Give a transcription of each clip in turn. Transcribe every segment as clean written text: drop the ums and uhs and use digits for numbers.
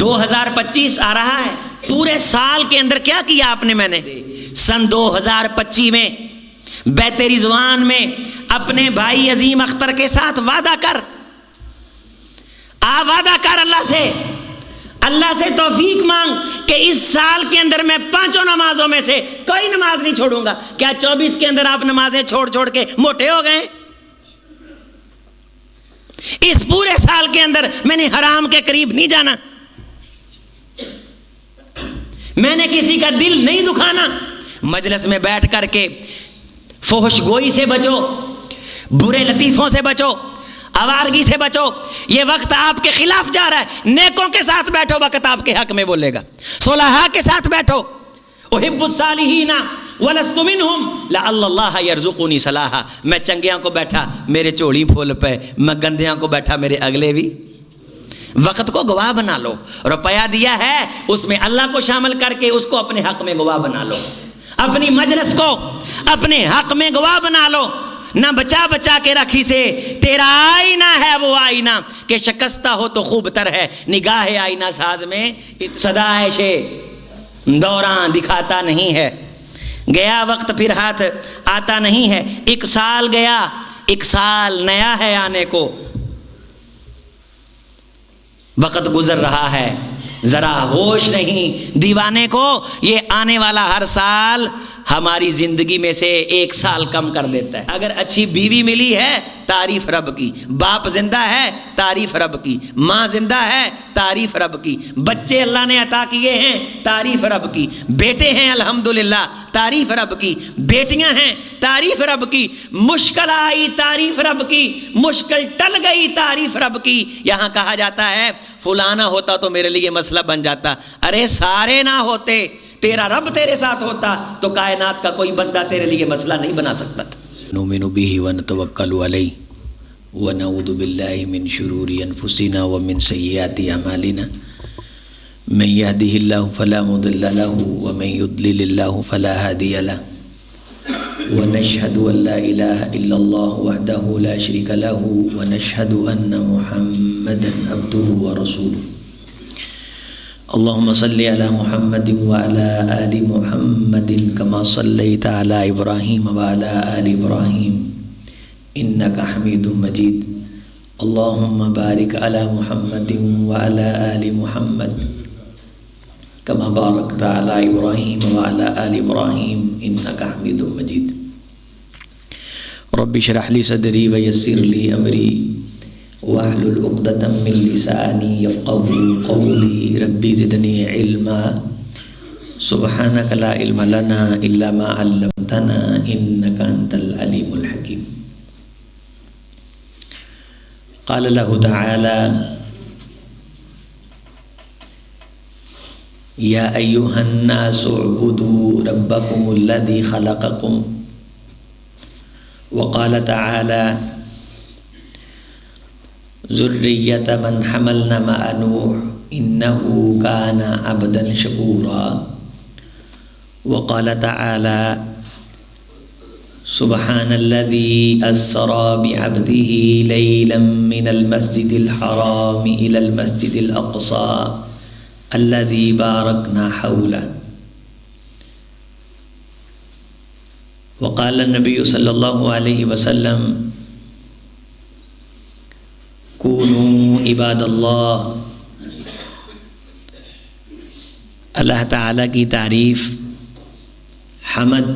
2025 آ رہا ہے، پورے سال کے اندر کیا کیا آپ نے؟ میں نے سن 2025 میں بیت رضوان میں اپنے بھائی عظیم اختر کے ساتھ وعدہ کر، وعدہ کر اللہ سے توفیق مانگ کہ اس سال کے اندر میں 5 نمازوں میں سے کوئی نماز نہیں چھوڑوں گا۔ کیا 24 کے اندر آپ نمازیں چھوڑ کے موٹے ہو گئے؟ اس پورے سال کے اندر میں نے حرام کے قریب نہیں جانا، میں نے کسی کا دل نہیں دکھانا۔ مجلس میں بیٹھ کر کے فحش گوئی سے بچو، برے لطیفوں سے بچو، آوارگی سے بچو۔ یہ وقت آپ کے خلاف جا رہا ہے، نیکوں کے ساتھ بیٹھو، وقت آپ کے حق میں بولے گا۔ صلحاء کے ساتھ بیٹھو، احب الصالحین ولست منہم لعل اللہ یرزقنی صلاحا۔ میں چنگیاں کو بیٹھا میرے چوڑی پھول پہ، میں گندیاں کو بیٹھا میرے اگلے بھی۔ وقت کو گواہ بنا لو، روپیہ دیا ہے اس میں اللہ کو شامل کر کے اس کو اپنے حق میں گواہ بنا لو، اپنی مجلس کو اپنے حق میں گواہ بنا لو۔ نہ بچا کے رکھی سے تیرا آئینہ ہے وہ آئینہ کہ شکستہ ہو تو خوب تر ہے، نگاہ آئینہ ساز میں صدا عیشے دوران دکھاتا نہیں ہے، گیا وقت پھر ہاتھ آتا نہیں ہے۔ 1 سال گیا، 1 سال نیا ہے آنے کو، وقت گزر رہا ہے، ذرا ہوش نہیں دیوانے کو، یہ آنے والا ہر سال ہماری زندگی میں سے 1 سال کم کر دیتا ہے۔ اگر اچھی بیوی ملی ہے تعریف رب کی، باپ زندہ ہے تعریف رب کی، ماں زندہ ہے تعریف رب کی، بچے اللہ نے عطا کیے ہیں تعریف رب کی، بیٹے ہیں الحمدللہ تعریف رب کی، بیٹیاں ہیں تعریف رب کی، مشکل آئی تعریف رب کی، مشکل ٹل گئی تعریف رب کی۔ یہاں کہا جاتا ہے فلانا ہوتا تو میرے لیے مسئلہ بن جاتا، ارے سارے نہ ہوتے، تیرا رب تیرے ساتھ ہوتا تو کائنات کا کوئی بندہ تیرے لیے مسئلہ نہیں بنا سکتا تھا۔ نؤمن به ونتوکل علیہ ونعوذ باللہ من شرور انفسنا ومن سیئات اعمالنا من یهده اللہ فلا مضل له ومن یضلل اللہ فلا ہادی له ونشهد ان لا الہ الا اللہ وحدہ لا شریک له ونشهد ان محمدا عبدہ ورسولہ۔ اللهم صل على محمد وعلى آل محمد كما صليت على إبراهيم وعلى آل إبراهيم إنك حميد مجيد۔ اللهم بارك على محمد وعلى آل محمد كما باركت على إبراهيم وعلى آل إبراهيم إنك حميد مجيد۔ رب اشرح لي صدري ويسر لي أمري واحلل عقدة من لساني يفقهوا قولي ربي زدني علما سبحانك لا علم لنا إلا ما علمتنا إنك أنت العليم الحكيم۔ قال الله تعالى يا أيها الناس اعبدوا ربكم الذي خلقكم، وقال تعالى ذریۃ من حملنا مع نوح انه كان عبدا شکورا، وقال تعالى سبحان الذي اسرى بعبده ليلا من المسجد الحرام الى المسجد الاقصى الذي باركنا حوله، وقال النبي صلی اللہ علیہ وسلم کونوا عباد اللہ۔ اللہ تعالیٰ کی تعریف، حمد،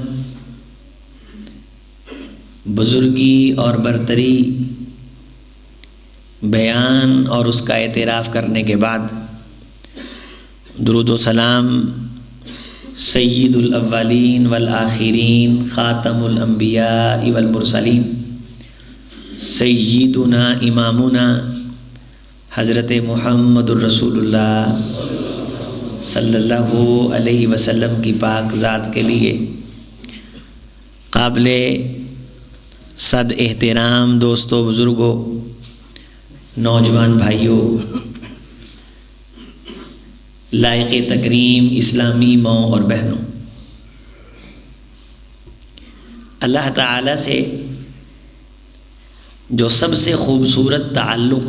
بزرگی اور برتری بیان اور اس کا اعتراف کرنے کے بعد درود و سلام سید الاولین والآخرین خاتم الانبیاء والمرسلین سیدنا امامنا حضرت محمد الرسول اللہ صلی اللہ علیہ وسلم کی پاک ذات کے لیے قابل صد احترام دوستوں، بزرگوں، نوجوان بھائیوں، لائق تکریم اسلامی ماں اور بہنوں، اللہ تعالیٰ سے جو سب سے خوبصورت تعلق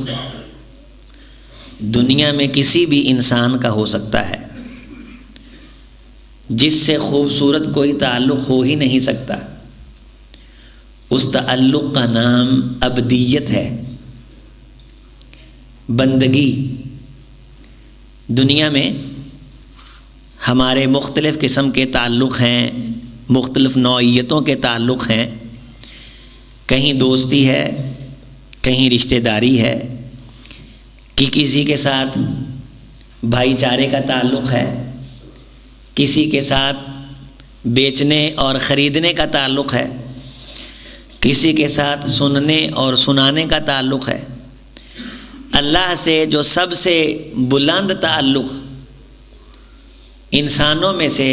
دنیا میں کسی بھی انسان کا ہو سکتا ہے، جس سے خوبصورت کوئی تعلق ہو ہی نہیں سکتا۔ اس تعلق کا نام عبدیت ہے، بندگی۔ دنیا میں ہمارے مختلف قسم کے تعلق ہیں، مختلف نوعیتوں کے تعلق ہیں۔ کہیں دوستی ہے، کہیں رشتہ داری ہے، کہ کسی کے ساتھ بھائی چارے کا تعلق ہے، کسی کے ساتھ بیچنے اور خریدنے کا تعلق ہے، کسی کے ساتھ سننے اور سنانے کا تعلق ہے۔ اللہ سے جو سب سے بلند تعلق، انسانوں میں سے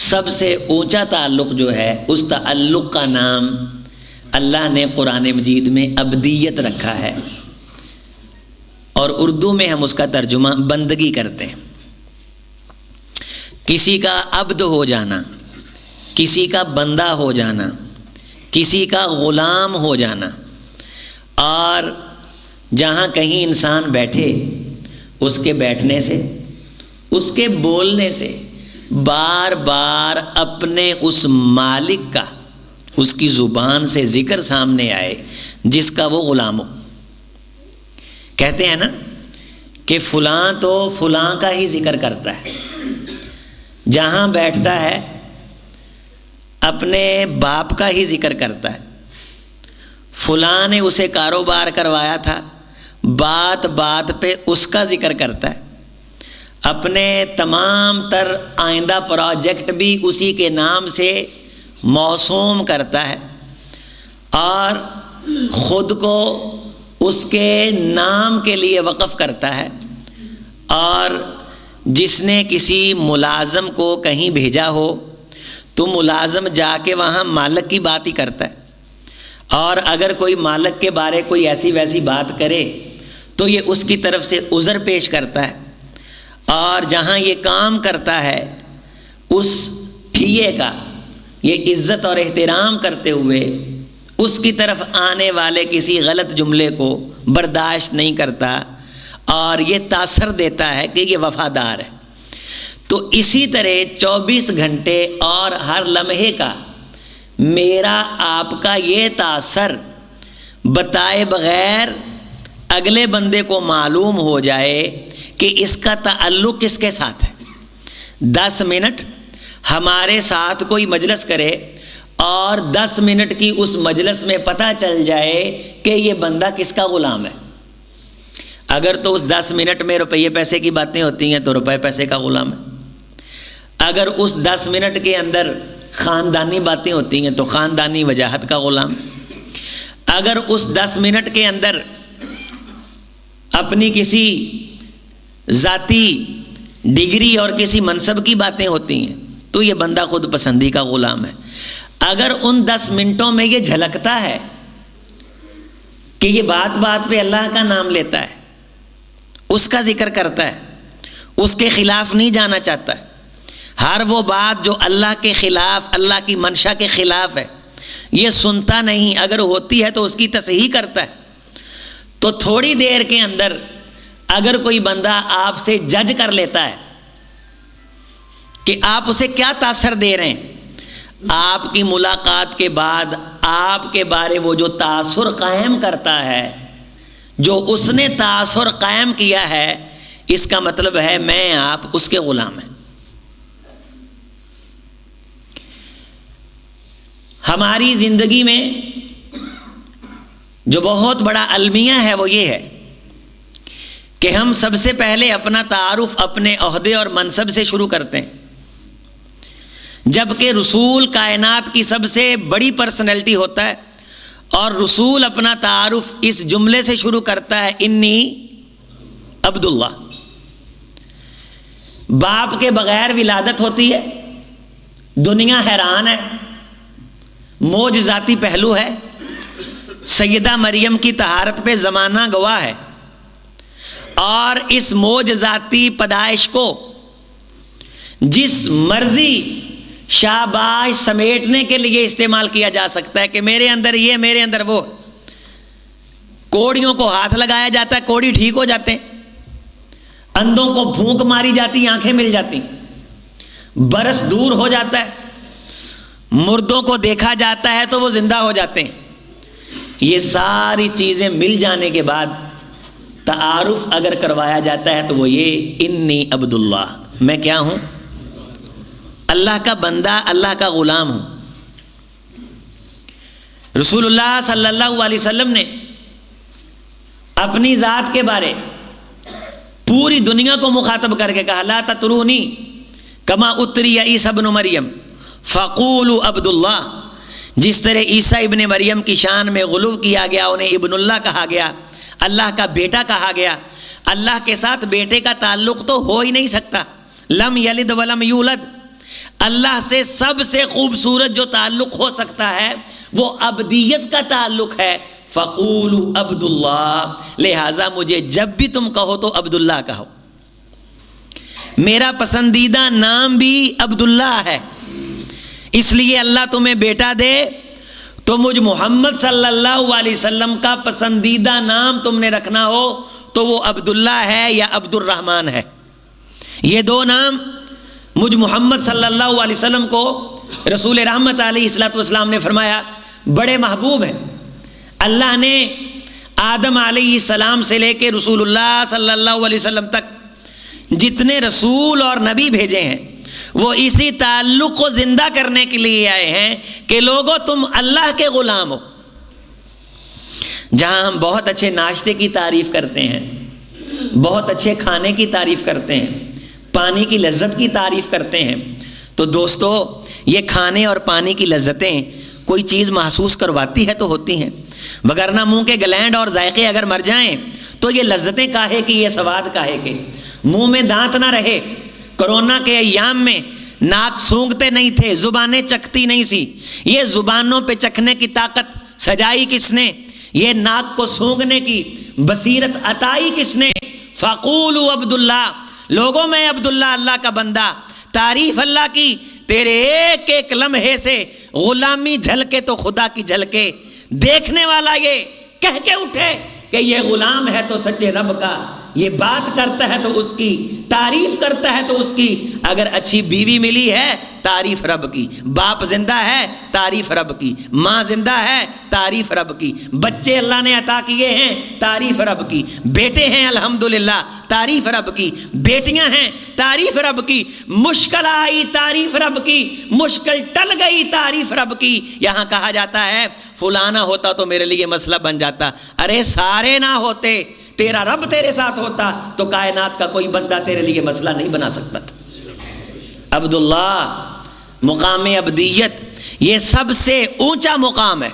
سب سے اونچا تعلق جو ہے، اس تعلق کا نام اللہ نے قرآن مجید میں عبدیت رکھا ہے، اور اردو میں ہم اس کا ترجمہ بندگی کرتے ہیں۔ کسی کا عبد ہو جانا، کسی کا بندہ ہو جانا، کسی کا غلام ہو جانا، اور جہاں کہیں انسان بیٹھے، اس کے بیٹھنے سے، اس کے بولنے سے بار بار اپنے اس مالک کا، اس کی زبان سے ذکر سامنے آئے جس کا وہ غلام ہو۔ کہتے ہیں نا کہ فلاں تو فلاں کا ہی ذکر کرتا ہے، جہاں بیٹھتا ہے اپنے باپ کا ہی ذکر کرتا ہے۔ فلاں نے اسے کاروبار کروایا تھا، بات بات پہ اس کا ذکر کرتا ہے۔ اپنے تمام تر آئندہ پروجیکٹ بھی اسی کے نام سے موسوم کرتا ہے، اور خود کو اس کے نام کے لیے وقف کرتا ہے۔ اور جس نے کسی ملازم کو کہیں بھیجا ہو تو ملازم جا کے وہاں مالک کی بات ہی کرتا ہے، اور اگر کوئی مالک کے بارے کوئی ایسی ویسی بات کرے تو یہ اس کی طرف سے عذر پیش کرتا ہے، اور جہاں یہ کام کرتا ہے اس ٹھیے کا یہ عزت اور احترام کرتے ہوئے اس کی طرف آنے والے کسی غلط جملے کو برداشت نہیں کرتا، اور یہ تاثر دیتا ہے کہ یہ وفادار ہے۔ تو اسی طرح 24 گھنٹے اور ہر لمحے کا میرا آپ کا یہ تاثر بتائے بغیر اگلے بندے کو معلوم ہو جائے کہ اس کا تعلق کس کے ساتھ ہے۔ 10 منٹ ہمارے ساتھ کوئی مجلس کرے اور 10 منٹ کی اس مجلس میں پتہ چل جائے کہ یہ بندہ کس کا غلام ہے۔ اگر تو اس 10 منٹ میں روپیے پیسے کی باتیں ہوتی ہیں تو روپے پیسے کا غلام ہے، اگر اس 10 منٹ کے اندر خاندانی باتیں ہوتی ہیں تو خاندانی وجاہت کا غلام، اگر اس 10 منٹ کے اندر اپنی کسی ذاتی ڈگری اور کسی منصب کی باتیں ہوتی ہیں تو یہ بندہ خود پسندی کا غلام ہے۔ اگر ان 10 منٹوں میں یہ جھلکتا ہے کہ یہ بات بات پہ اللہ کا نام لیتا ہے، اس کا ذکر کرتا ہے، اس کے خلاف نہیں جانا چاہتا ہے، ہر وہ بات جو اللہ کے خلاف، اللہ کی منشا کے خلاف ہے یہ سنتا نہیں، اگر ہوتی ہے تو اس کی تصحیح کرتا ہے، تو تھوڑی دیر کے اندر اگر کوئی بندہ آپ سے جج کر لیتا ہے کہ آپ اسے کیا تاثر دے رہے ہیں، آپ کی ملاقات کے بعد آپ کے بارے وہ جو تاثر قائم کرتا ہے، جو اس نے تاثر قائم کیا ہے، اس کا مطلب ہے میں آپ اس کے غلام ہیں۔ ہماری زندگی میں جو بہت بڑا المیہ ہے وہ یہ ہے کہ ہم سب سے پہلے اپنا تعارف اپنے عہدے اور منصب سے شروع کرتے ہیں، جبکہ رسول کائنات کی سب سے بڑی پرسنالٹی ہوتا ہے، اور رسول اپنا تعارف اس جملے سے شروع کرتا ہے، انی عبداللہ۔ باپ کے بغیر ولادت ہوتی ہے، دنیا حیران ہے، معجزاتی پہلو ہے، سیدہ مریم کی طہارت پہ زمانہ گواہ ہے، اور اس معجزاتی پیدائش کو جس مرضی شاباش سمیٹنے کے لیے استعمال کیا جا سکتا ہے کہ میرے اندر یہ، میرے اندر وہ۔ کوڑیوں کو ہاتھ لگایا جاتا ہے، کوڑی ٹھیک ہو جاتے ہیں، اندھوں کو پھونک ماری جاتی آنکھیں مل جاتی، برس دور ہو جاتا ہے، مردوں کو دیکھا جاتا ہے تو وہ زندہ ہو جاتے ہیں۔ یہ ساری چیزیں مل جانے کے بعد تعارف اگر کروایا جاتا ہے تو وہ یہ انی عبداللہ، میں کیا ہوں؟ اللہ کا بندہ، اللہ کا غلام ہوں۔ رسول اللہ صلی اللہ علیہ وسلم نے اپنی ذات کے بارے پوری دنیا کو مخاطب کر کے کہا لا تطرونی کما اتری عیسی ابن مریم فقولوا عبد اللہ، جس طرح عیسیٰ ابن مریم کی شان میں غلو کیا گیا، انہیں ابن اللہ کہا گیا، اللہ کا بیٹا کہا گیا۔ اللہ کے ساتھ بیٹے کا تعلق تو ہو ہی نہیں سکتا، لم یلد ولم یولد۔ اللہ سے سب سے خوبصورت جو تعلق ہو سکتا ہے وہ عبدیت کا تعلق ہے، فقولوا عبد اللہ، لہٰذا مجھے جب بھی تم کہو تو عبداللہ کہو۔ میرا پسندیدہ نام بھی عبداللہ ہے، اس لیے اللہ تمہیں بیٹا دے تو مجھ محمد صلی اللہ علیہ وسلم کا پسندیدہ نام تم نے رکھنا ہو تو وہ عبداللہ ہے یا عبد الرحمن ہے۔ یہ دو نام مجھ محمد صلی اللہ علیہ وسلم کو رسول رحمت علیہ السلام نے فرمایا بڑے محبوب ہیں۔ اللہ نے آدم علیہ السلام سے لے کے رسول اللہ صلی اللہ علیہ وسلم تک جتنے رسول اور نبی بھیجے ہیں وہ اسی تعلق کو زندہ کرنے کے لیے آئے ہیں کہ لوگوں تم اللہ کے غلام ہو۔ جہاں ہم بہت اچھے ناشتے کی تعریف کرتے ہیں، بہت اچھے کھانے کی تعریف کرتے ہیں، پانی کی لذت کی تعریف کرتے ہیں، تو دوستو یہ کھانے اور پانی کی لذتیں کوئی چیز محسوس کرواتی ہے تو ہوتی ہیں، وگرنہ منہ کے گلینڈ اور ذائقے اگر مر جائیں تو یہ لذتیں کاہے کی، یہ سواد کاہے کے۔ منہ میں دانت نہ رہے، کرونا کے ایام میں ناک سونگھتے نہیں تھے، زبانیں چکھتی نہیں سی، یہ زبانوں پہ چکھنے کی طاقت سجائی کس نے؟ یہ ناک کو سونگھنے کی بصیرت عطائی کس نے؟ فقولوا عبداللہ، لوگوں میں عبداللہ اللہ کا بندہ، تعریف اللہ کی، تیرے ایک ایک لمحے سے غلامی جھلکے تو خدا کی جھلکے، دیکھنے والا یہ کہہ کے اٹھے کہ یہ غلام ہے تو سچے رب کا، یہ بات کرتا ہے تو اس کی، تعریف کرتا ہے تو اس کی۔ اگر اچھی بیوی ملی ہے تعریف رب کی، باپ زندہ ہے تعریف رب کی، ماں زندہ ہے تعریف رب کی، بچے اللہ نے عطا کیے ہیں تعریف رب کی، بیٹے ہیں الحمدللہ تعریف رب کی، بیٹیاں ہیں تعریف رب کی، مشکل آئی تعریف رب کی، مشکل ٹل گئی تعریف رب کی۔ یہاں کہا جاتا ہے فلانا ہوتا تو میرے لیے مسئلہ بن جاتا، ارے سارے نہ ہوتے، تیرا رب تیرے ساتھ ہوتا تو کائنات کا کوئی بندہ تیرے لیے مسئلہ نہیں بنا سکتا تھا۔ عبداللہ، مقام عبدیت، یہ سب سے اونچا مقام ہے،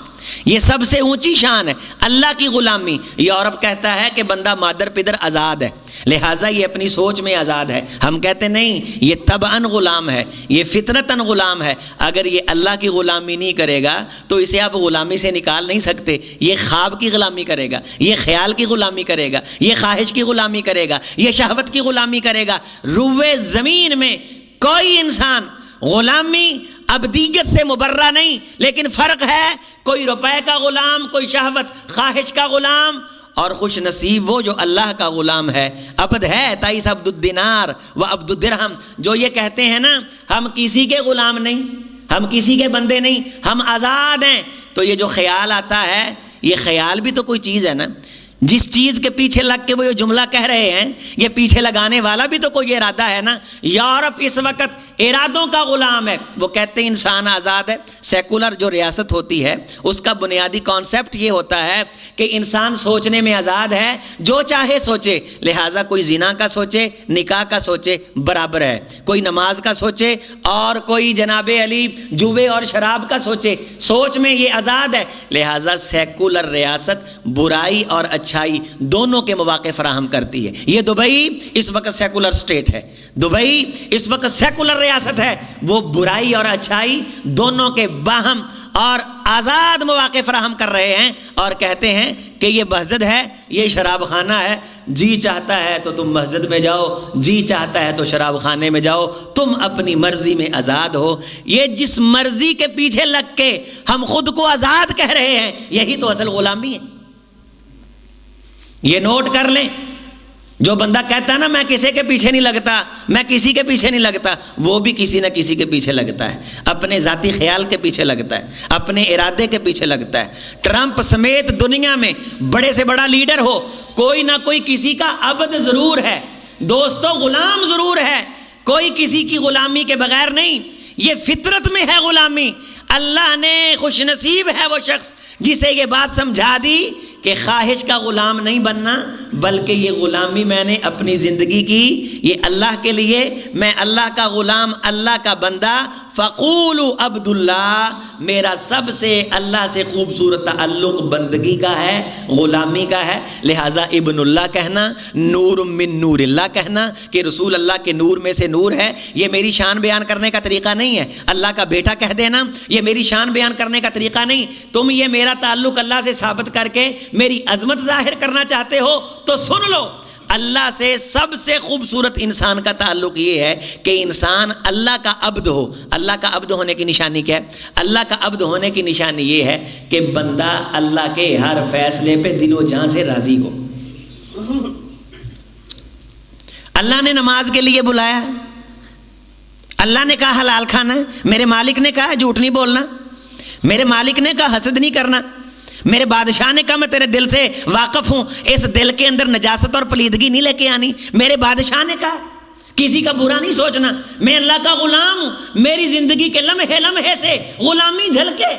یہ سب سے اونچی شان ہے۔ اللہ کی غلامی، یورپ کہتا ہے کہ بندہ مادر پدر آزاد ہے، لہٰذا یہ اپنی سوچ میں آزاد ہے۔ ہم کہتے نہیں، یہ طبعاً غلام ہے، یہ فطرتاً غلام ہے۔ اگر یہ اللہ کی غلامی نہیں کرے گا تو اسے آپ غلامی سے نکال نہیں سکتے۔ یہ خواب کی غلامی کرے گا، یہ خیال کی غلامی کرے گا، یہ خواہش کی غلامی کرے گا، یہ شہوت کی غلامی کرے گا۔ روئے زمین میں کوئی انسان غلامی عبدیت سے مبرہ نہیں، لیکن فرق ہے، کوئی روپے کا غلام، کوئی شہوت خواہش کا غلام، اور خوش نصیب وہ جو اللہ کا غلام ہے۔ عبد ہے تائیس عبد الدینار و عبد الدرہم، جو یہ کہتے ہیں نا ہم کسی کے غلام نہیں، ہم کسی کے بندے نہیں، ہم آزاد ہیں، تو یہ جو خیال آتا ہے یہ خیال بھی تو کوئی چیز ہے نا، جس چیز کے پیچھے لگ کے وہ یہ جملہ کہہ رہے ہیں یہ پیچھے لگانے والا بھی تو کوئی ارادہ ہے نا۔ یورپ اس وقت ارادوں کا غلام ہے، وہ کہتے ہیں انسان آزاد ہے۔ سیکولر جو ریاست ہوتی ہے اس کا بنیادی کانسیپٹ یہ ہوتا ہے کہ انسان سوچنے میں آزاد ہے، جو چاہے سوچے، لہٰذا کوئی زنا کا سوچے، نکاح کا سوچے، برابر ہے، کوئی نماز کا سوچے اور کوئی جناب علی جوے اور شراب کا سوچے، سوچ میں یہ آزاد ہے۔ لہٰذا سیکولر ریاست برائی اور اچھائی دونوں کے مواقع فراہم کرتی ہے۔ یہ دبئی اس وقت سیکولر اسٹیٹ ہے، دبئی اس وقت سیکولر ریاست ہے، وہ برائی اور اچھائی دونوں کے باہم اور آزاد مواقع فراہم کر رہے ہیں، اور کہتے ہیں کہ یہ مسجد ہے، یہ شراب خانہ ہے، جی چاہتا ہے تو تم مسجد میں جاؤ، جی چاہتا ہے تو شراب خانے میں جاؤ، تم اپنی مرضی میں آزاد ہو۔ یہ جس مرضی کے پیچھے لگ کے ہم خود کو آزاد کہہ رہے ہیں، یہی تو اصل غلامی ہے۔ یہ نوٹ کر لیں، جو بندہ کہتا ہے نا میں کسی کے پیچھے نہیں لگتا، میں کسی کے پیچھے نہیں لگتا، وہ بھی کسی نہ کسی کے پیچھے لگتا ہے، اپنے ذاتی خیال کے پیچھے لگتا ہے، اپنے ارادے کے پیچھے لگتا ہے۔ ٹرمپ سمیت دنیا میں بڑے سے بڑا لیڈر ہو، کوئی نہ کوئی کسی کا عبد ضرور ہے، دوستو غلام ضرور ہے، کوئی کسی کی غلامی کے بغیر نہیں، یہ فطرت میں ہے غلامی۔ اللہ نے خوش نصیب ہے وہ شخص جسے یہ بات سمجھا دی کہ خواہش کا غلام نہیں بننا، بلکہ یہ غلامی میں نے اپنی زندگی کی یہ اللہ کے لیے، میں اللہ کا غلام، اللہ کا بندہ۔ فَقُولُوا عبد اللہ، میرا سب سے اللہ سے خوبصورت تعلق بندگی کا ہے، غلامی کا ہے، لہٰذا ابن اللہ کہنا، نور من نور اللہ کہنا کہ رسول اللہ کے نور میں سے نور ہے، یہ میری شان بیان کرنے کا طریقہ نہیں ہے۔ اللہ کا بیٹا کہہ دینا یہ میری شان بیان کرنے کا طریقہ نہیں۔ تم یہ میرا تعلق اللہ سے ثابت کر کے میری عظمت ظاہر کرنا چاہتے ہو تو سن لو، اللہ سے سب سے خوبصورت انسان کا تعلق یہ ہے کہ انسان اللہ کا عبد ہو۔ اللہ کا عبد ہونے کی نشانی کیا ہے؟ اللہ کا عبد ہونے کی نشانی یہ ہے کہ بندہ اللہ کے ہر فیصلے پہ دل و جان سے راضی ہو۔ اللہ نے نماز کے لیے بلایا، اللہ نے کہا حلال کھانا ہے، میرے مالک نے کہا جھوٹ نہیں بولنا، میرے مالک نے کہا حسد نہیں کرنا، میرے بادشاہ نے کہا میں تیرے دل سے واقف ہوں، اس دل کے اندر نجاست اور پلیدگی نہیں لے کے آنی، میرے بادشاہ نے کہا کسی کا برا نہیں سوچنا، میں اللہ کا غلام ہوں، میری زندگی کے لمحے لمحے سے غلامی جھلکے۔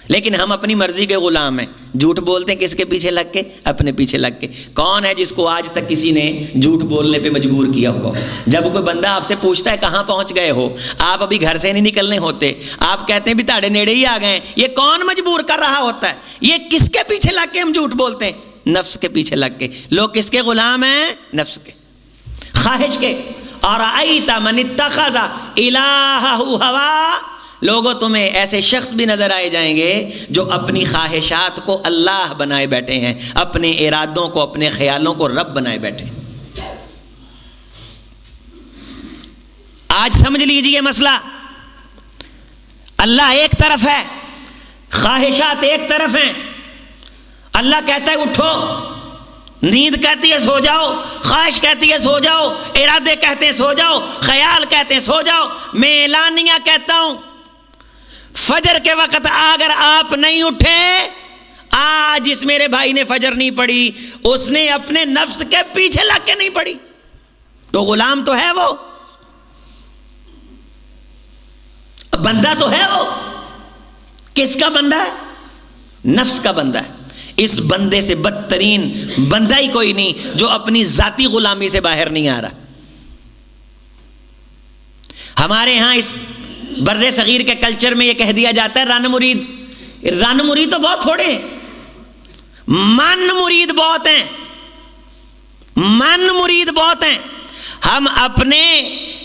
لیکن ہم اپنی مرضی کے غلام ہیں، جھوٹ بولتے ہیں کس کے پیچھے لگ کے؟ اپنے پیچھے لگ کے۔ کون ہے جس کو آج تک کسی نے جھوٹ بولنے پہ مجبور کیا ہوا؟ جب کوئی بندہ آپ سے پوچھتا ہے کہاں پہنچ گئے ہو، آپ ابھی گھر سے نہیں نکلنے ہوتے، آپ کہتے ہیں بھی تاڑے نیڑے ہی آ گئے ہیں، یہ کون مجبور کر رہا ہوتا ہے؟ یہ کس کے پیچھے لگ کے ہم جھوٹ بولتے ہیں؟ نفس کے پیچھے لگ کے۔ لوگ کس کے غلام ہیں؟ نفس کے، خواہش کے۔ اور اَرَأَيْتَ مَنِ اتَّخَذَ إِلَٰهَهُ هَوَاهُ، لوگوں تمہیں ایسے شخص بھی نظر آئے جائیں گے جو اپنی خواہشات کو اللہ بنائے بیٹھے ہیں، اپنے ارادوں کو، اپنے خیالوں کو رب بنائے بیٹھے ہیں۔ آج سمجھ لیجئے مسئلہ، اللہ ایک طرف ہے، خواہشات ایک طرف ہیں۔ اللہ کہتا ہے اٹھو، نیند کہتی ہے سو جاؤ، خواہش کہتی ہے سو جاؤ، ارادے کہتے ہیں سو جاؤ، خیال کہتے ہیں سو جاؤ۔ میں اعلانیہ کہتا ہوں فجر کے وقت اگر آپ نہیں اٹھے، آج جس میرے بھائی نے فجر نہیں پڑھی اس نے اپنے نفس کے پیچھے لگ کے نہیں پڑھی، تو غلام تو ہے وہ، بندہ تو ہے وہ۔ کس کا بندہ ہے؟ نفس کا بندہ ہے۔ اس بندے سے بدترین بندہ ہی کوئی نہیں جو اپنی ذاتی غلامی سے باہر نہیں آ رہا۔ ہمارے ہاں اس بر صغیر کے کلچر میں یہ کہہ دیا جاتا ہے رن مرید۔ رن مرید تو بہت تھوڑے ہیں، من مرید بہت ہیں، من مرید بہت ہیں۔ ہم اپنے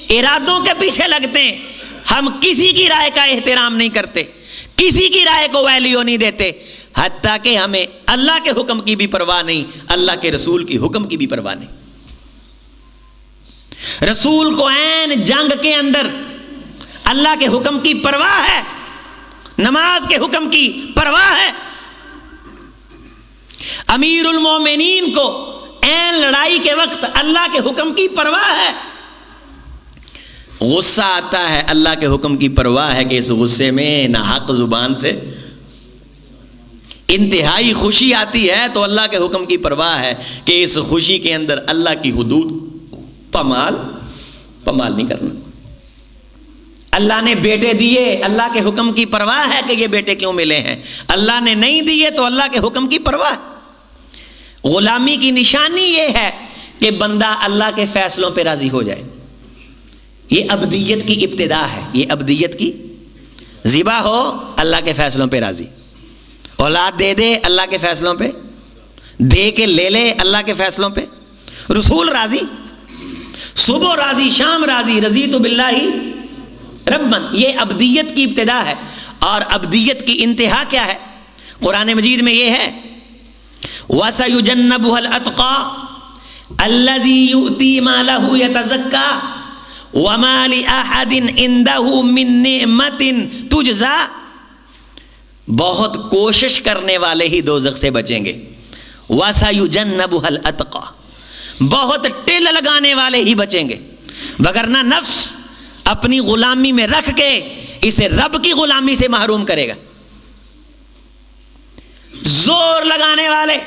ارادوں کے پیچھے لگتے ہیں، ہم کسی کی رائے کا احترام نہیں کرتے، کسی کی رائے کو ویلیو نہیں دیتے، حتیٰ کہ ہمیں اللہ کے حکم کی بھی پرواہ نہیں، اللہ کے رسول کی حکم کی بھی پرواہ نہیں۔ رسول کو عین جنگ کے اندر اللہ کے حکم کی پرواہ ہے، نماز کے حکم کی پرواہ ہے۔ امیر المومنین کو عین لڑائی کے وقت اللہ کے حکم کی پرواہ ہے۔ غصہ آتا ہے، اللہ کے حکم کی پرواہ ہے کہ اس غصے میں ناحق زبان سے انتہائی خوشی آتی ہے تو اللہ کے حکم کی پرواہ ہے کہ اس خوشی کے اندر اللہ کی حدود پامال نہیں کرنا۔ اللہ نے بیٹے دیے، اللہ کے حکم کی پرواہ ہے کہ یہ بیٹے کیوں ملے ہیں، اللہ نے نہیں دیے تو اللہ کے حکم کی پرواہ۔ غلامی کی نشانی یہ ہے کہ بندہ اللہ کے فیصلوں پہ راضی ہو جائے، یہ ابدیت کی ابتدا ہے، یہ ابدیت کی۔ ذبح ہو اللہ کے فیصلوں پہ راضی، اولاد دے دے اللہ کے فیصلوں پہ، دے کے لے لے اللہ کے فیصلوں پہ، رسول راضی، صبح راضی شام راضی، رضیت باللہ ربًا۔ یہ ابدیت کی ابتدا ہے، اور ابدیت کی انتہا کیا ہے؟ قرآن مجید میں یہ ہے وَسَيُجَنَّبُهَا الْأَتْقَى الَّذِي يُؤْتِي مَالَهُ يَتَزَكَّى وَمَا لِأَحَدٍ عِندَهُ مِن نِعْمَةٍ تُجْزَى۔ بہت کوشش کرنے والے ہی دوزخ سے بچیں گے۔ وَسَيُجَنَّبُهَا الْأَتْقَى، بہت ٹل لگانے والے ہی بچیں گے، وگرنہ نفس اپنی غلامی میں رکھ کے اسے رب کی غلامی سے محروم کرے گا۔ زور لگانے والے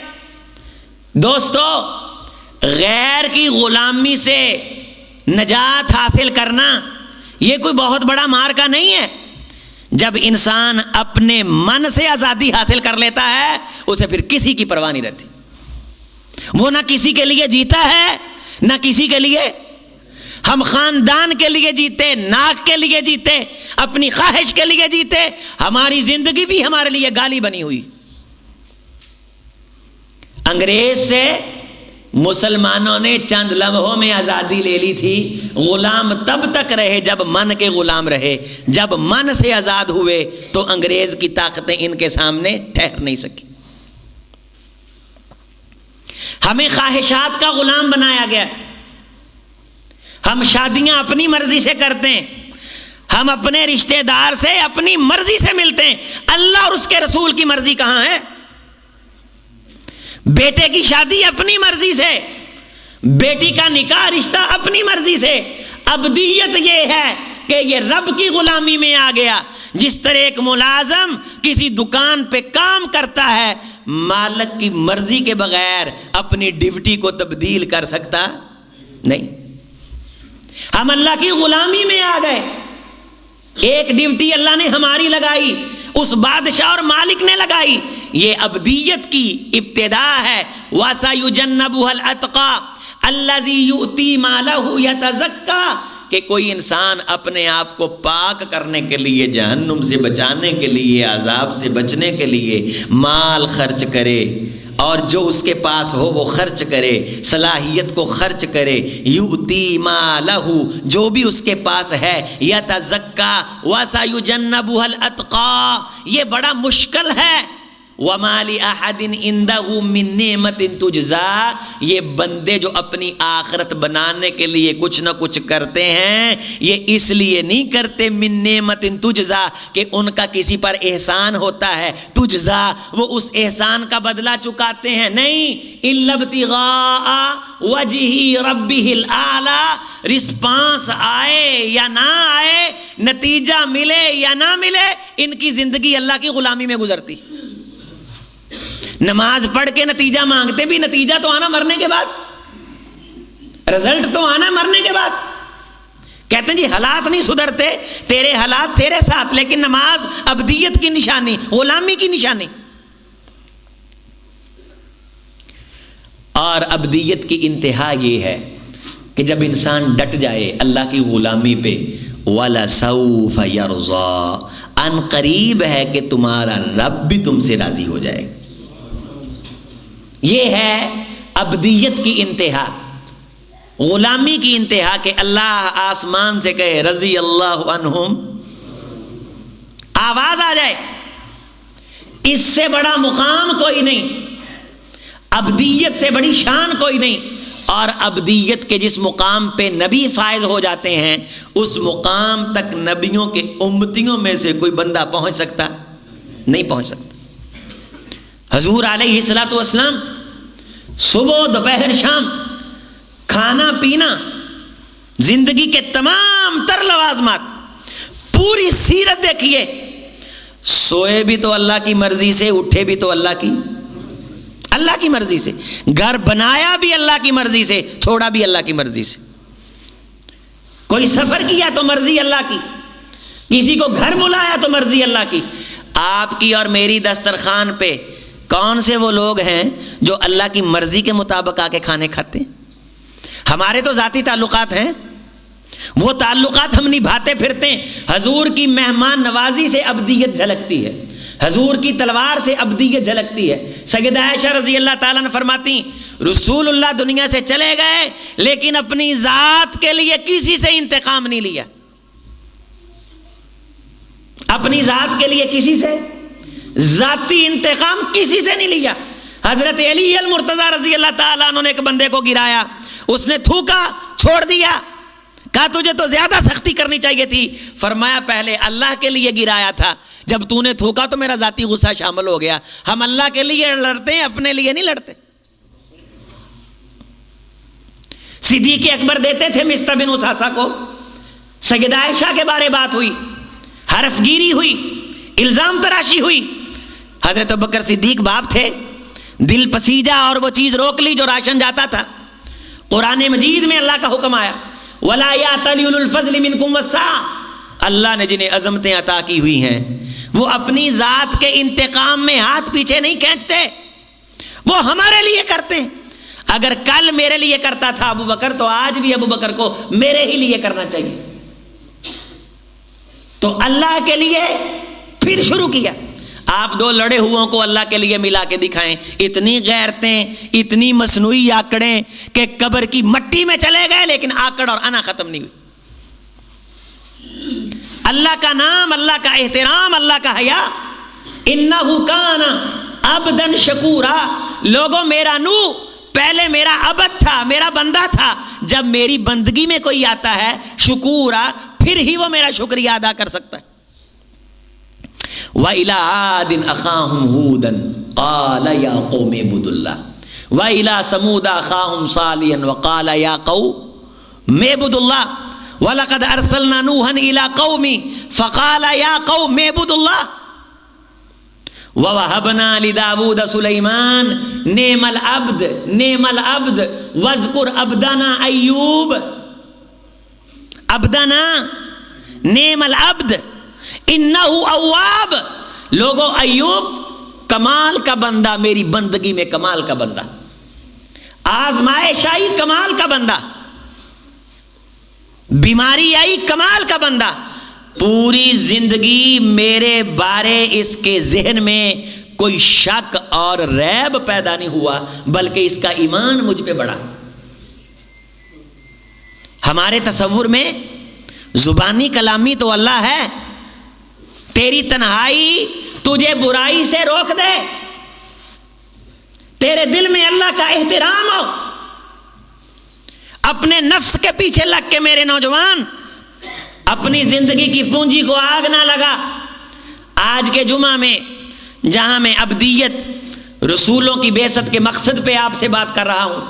دوستو، غیر کی غلامی سے نجات حاصل کرنا یہ کوئی بہت بڑا مارکا نہیں ہے۔ جب انسان اپنے من سے آزادی حاصل کر لیتا ہے اسے پھر کسی کی پرواہ نہیں رہتی، وہ نہ کسی کے لیے جیتا ہے نہ کسی کے لیے۔ ہم خاندان کے لیے جیتے، ناک کے لیے جیتے، اپنی خواہش کے لیے جیتے، ہماری زندگی بھی ہمارے لیے گالی بنی ہوئی۔ انگریز سے مسلمانوں نے چند لمحوں میں آزادی لے لی تھی۔ غلام تب تک رہے جب من کے غلام رہے، جب من سے آزاد ہوئے تو انگریز کی طاقتیں ان کے سامنے ٹھہر نہیں سکی۔ ہمیں خواہشات کا غلام بنایا گیا، ہم شادیاں اپنی مرضی سے کرتے ہیں، ہم اپنے رشتہ دار سے اپنی مرضی سے ملتے ہیں، اللہ اور اس کے رسول کی مرضی کہاں ہے؟ بیٹے کی شادی اپنی مرضی سے، بیٹی کا نکاح رشتہ اپنی مرضی سے۔ ابدیت یہ ہے کہ یہ رب کی غلامی میں آ گیا۔ جس طرح ایک ملازم کسی دکان پہ کام کرتا ہے، مالک کی مرضی کے بغیر اپنی ڈیوٹی کو تبدیل کر سکتا نہیں۔ ہم اللہ کی غلامی میں آ گئے، ایک ڈیوٹی اللہ نے ہماری لگائی، اس بادشاہ اور مالک نے لگائی۔ یہ ابدیت کی ابتدا ہے۔ وَسَيُجَنَّبُهَا الْأَتْقَى الَّذِي يُؤْتِي مَالَهُ يَتَزَكَّى، کہ کوئی انسان اپنے آپ کو پاک کرنے کے لیے، جہنم سے بچانے کے لیے، عذاب سے بچنے کے لیے مال خرچ کرے، اور جو اس کے پاس ہو وہ خرچ کرے، صلاحیت کو خرچ کرے۔ یؤتی مالہ، جو بھی اس کے پاس ہے، یتزکا وسیجنبها الاتقى، یہ بڑا مشکل ہے۔ وما لأحد عنده من نعمت تجزى، یہ بندے جو اپنی آخرت بنانے کے لیے کچھ نہ کچھ کرتے ہیں، یہ اس لیے نہیں کرتے من نعمت تجزى کہ ان کا کسی پر احسان ہوتا ہے، تجزا وہ اس احسان کا بدلہ چکاتے ہیں، نہیں، الا ابتغاء وجہ ربہ الاعلی، رسپانس آئے یا نہ آئے، نتیجہ ملے یا نہ ملے، ان کی زندگی اللہ کی غلامی میں گزرتی۔ نماز پڑھ کے نتیجہ مانگتے بھی، نتیجہ تو آنا مرنے کے بعد، رزلٹ تو آنا مرنے کے بعد۔ کہتے ہیں جی حالات نہیں سدھرتے، تیرے حالات تیرے ساتھ، لیکن نماز ابدیت کی نشانی، غلامی کی نشانی۔ اور ابدیت کی انتہا یہ ہے کہ جب انسان ڈٹ جائے اللہ کی غلامی پہ، وَلَسَوْفَ يَرْضَى، ان قریب ہے کہ تمہارا رب بھی تم سے راضی ہو جائے گا۔ یہ ہے ابدیت کی انتہا، غلامی کی انتہا، کہ اللہ آسمان سے کہے رضی اللہ عنہم، آواز آ جائے۔ اس سے بڑا مقام کوئی نہیں، ابدیت سے بڑی شان کوئی نہیں۔ اور ابدیت کے جس مقام پہ نبی فائز ہو جاتے ہیں، اس مقام تک نبیوں کے امتیوں میں سے کوئی بندہ پہنچ سکتا نہیں، پہنچ سکتا۔ حضور علیہ الصلوۃ والسلام صبح دوپہر شام، کھانا پینا، زندگی کے تمام تر لوازمات، پوری سیرت دیکھیے، سوئے بھی تو اللہ کی مرضی سے، اٹھے بھی تو اللہ کی مرضی سے، گھر بنایا بھی اللہ کی مرضی سے، چھوڑا بھی اللہ کی مرضی سے، کوئی سفر کیا تو مرضی اللہ کی، کسی کو گھر بلایا تو مرضی اللہ کی۔ آپ کی اور میری دسترخوان پہ کون سے وہ لوگ ہیں جو اللہ کی مرضی کے مطابق آ کے کھانے کھاتے ہیں؟ ہمارے تو ذاتی تعلقات ہیں، وہ تعلقات ہم نبھاتے پھرتے ہیں۔ حضور کی مہمان نوازی سے ابدیت جھلکتی ہے، حضور کی تلوار سے ابدیت جھلکتی ہے۔ سیدہ عائشہ رضی اللہ تعالیٰ نے فرماتی، رسول اللہ دنیا سے چلے گئے لیکن اپنی ذات کے لیے کسی سے انتقام نہیں لیا، اپنی ذات کے لیے کسی سے ذاتی انتقام کسی سے نہیں لیا۔ حضرت علی المرتضی رضی اللہ تعالیٰ عنہ نے ایک بندے کو گرایا، اس نے تھوکا، چھوڑ دیا، کہا تجھے تو زیادہ سختی کرنی چاہیے تھی۔ فرمایا پہلے اللہ کے لیے گرایا تھا، جب تو نے تھوکا تو میرا ذاتی غصہ شامل ہو گیا۔ ہم اللہ کے لیے لڑتے ہیں، اپنے لیے نہیں لڑتے۔ صدیق اکبر دیتے تھے مصطح بن اساسہ کو، سیدہ عائشہ کے بارے بات ہوئی، حرف گیری ہوئی، الزام تراشی ہوئی۔ حضرت ابوبکر صدیق باپ تھے، دل پسیجا اور وہ چیز روک لی جو راشن جاتا تھا۔ قرآن مجید میں اللہ کا حکم آیا وَلَا يَأْتَلِ أُولُو الْفَضْلِ مِنْكُمْ وَالسَّعَةِ، اللہ نے جنہیں عظمتیں عطا کی ہوئی ہیں وہ اپنی ذات کے انتقام میں ہاتھ پیچھے نہیں کھینچتے، وہ ہمارے لیے کرتے ہیں۔ اگر کل میرے لیے کرتا تھا ابو بکر تو آج بھی ابو بکر کو میرے ہی لیے کرنا چاہیے۔ تو اللہ کے لیے پھر شروع کیا۔ آپ دو لڑے ہوں کو اللہ کے لیے ملا کے دکھائیں، اتنی غیرتیں، اتنی مصنوعی آکڑیں کہ قبر کی مٹی میں چلے گئے لیکن آکڑ اور انا ختم نہیں ہوئی۔ اللہ کا نام، اللہ کا احترام، اللہ کا حیا، انہ کان عبدا شکورا۔ لوگوں میرا نو پہلے میرا عبد تھا، میرا بندہ تھا، جب میری بندگی میں کوئی آتا ہے شکورا، پھر ہی وہ میرا شکریہ ادا کر سکتا ہے۔ وَإِلَىٰ عَادٍ أَخَاهُمْ هُودًا قَالَ يَا قَوْمِ اعْبُدُوا اللَّهَ وَإِلَىٰ ثَمُودَ أَخَاهُمْ صَالِحًا وَقَالَ يَا قَوْمِ اعْبُدُوا اللَّهَ وَلَقَدْ أَرْسَلْنَا نُوحًا إِلَىٰ قَوْمِهِ فَقَالَ يَا قَوْمِ اعْبُدُوا اللَّهَ وَوَهَبْنَا لِدَاوُودَ سُلَيْمَانَ نِعْمَ الْعَبْدُ وَاذْكُرْ عَبْدَنَا أَيُّوبَ۔ عبدنا نعم العبد انہ اواب۔ لوگو ایوب کمال کا بندہ، میری بندگی میں کمال کا بندہ، آزمائش آئی کمال کا بندہ، بیماری آئی کمال کا بندہ، پوری زندگی میرے بارے اس کے ذہن میں کوئی شک اور ریب پیدا نہیں ہوا، بلکہ اس کا ایمان مجھ پہ بڑھا۔ ہمارے تصور میں زبانی کلامی تو اللہ ہے، تیری تنہائی تجھے برائی سے روک دے، تیرے دل میں اللہ کا احترام ہو۔ اپنے نفس کے پیچھے لگ کے میرے نوجوان اپنی زندگی کی پونجی کو آگ نہ لگا۔ آج کے جمعہ میں جہاں میں ابدیت رسولوں کی بعثت کے مقصد پہ آپ سے بات کر رہا ہوں،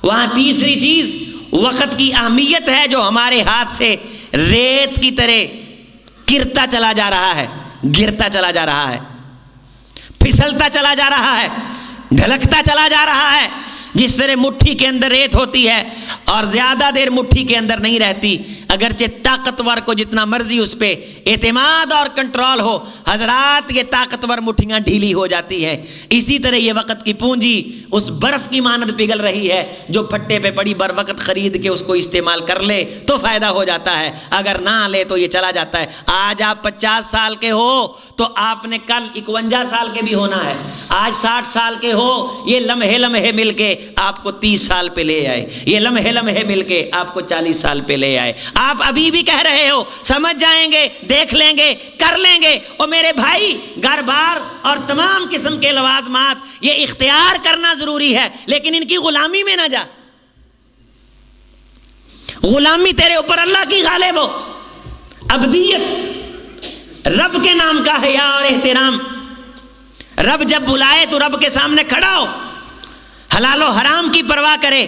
وہاں تیسری چیز وقت کی اہمیت ہے جو ہمارے ہاتھ سے ریت کی طرح گرتا چلا جا رہا ہے، گرتا چلا جا رہا ہے، پھسلتا چلا جا رہا ہے، ڈھلکتا چلا جا رہا ہے۔ جس طرح مٹھی کے اندر ریت ہوتی ہے اور زیادہ دیر مٹھی کے اندر نہیں رہتی، اگرچہ طاقتور کو جتنا مرضی اس پہ اعتماد اور کنٹرول ہو، حضرات یہ طاقتور مٹھیاں ڈھیلی ہو جاتی ہیں۔ اسی طرح یہ وقت کی پونجی اس برف کی مانند پگھل رہی ہے جو پھٹے پہ پڑی، بر وقت خرید کے اس کو استعمال کر لے تو فائدہ ہو جاتا ہے، اگر نہ لے تو یہ چلا جاتا ہے۔ آج آپ 50 سال کے ہو تو آپ نے کل 51 سال کے بھی ہونا ہے، آج 60 سال کے ہو، یہ لمحے لمحے مل کے آپ کو 30 سال پہ لے آئے، یہ لمحے لمحے مل کے آپ کو 40 سال پہ لے آئے۔ آپ ابھی بھی کہہ رہے ہو سمجھ جائیں گے، دیکھ لیں گے، کر لیں گے۔ اور میرے بھائی، گھر بار اور تمام قسم کے لوازمات یہ اختیار کرنا ضروری ہے، لیکن ان کی غلامی میں نہ جا۔ غلامی تیرے اوپر اللہ کی غالب ہو۔ ابدیت رب کے نام کا حیا اور احترام، رب جب بلائے تو رب کے سامنے کھڑا ہو، حلال و حرام کی پرواہ کرے،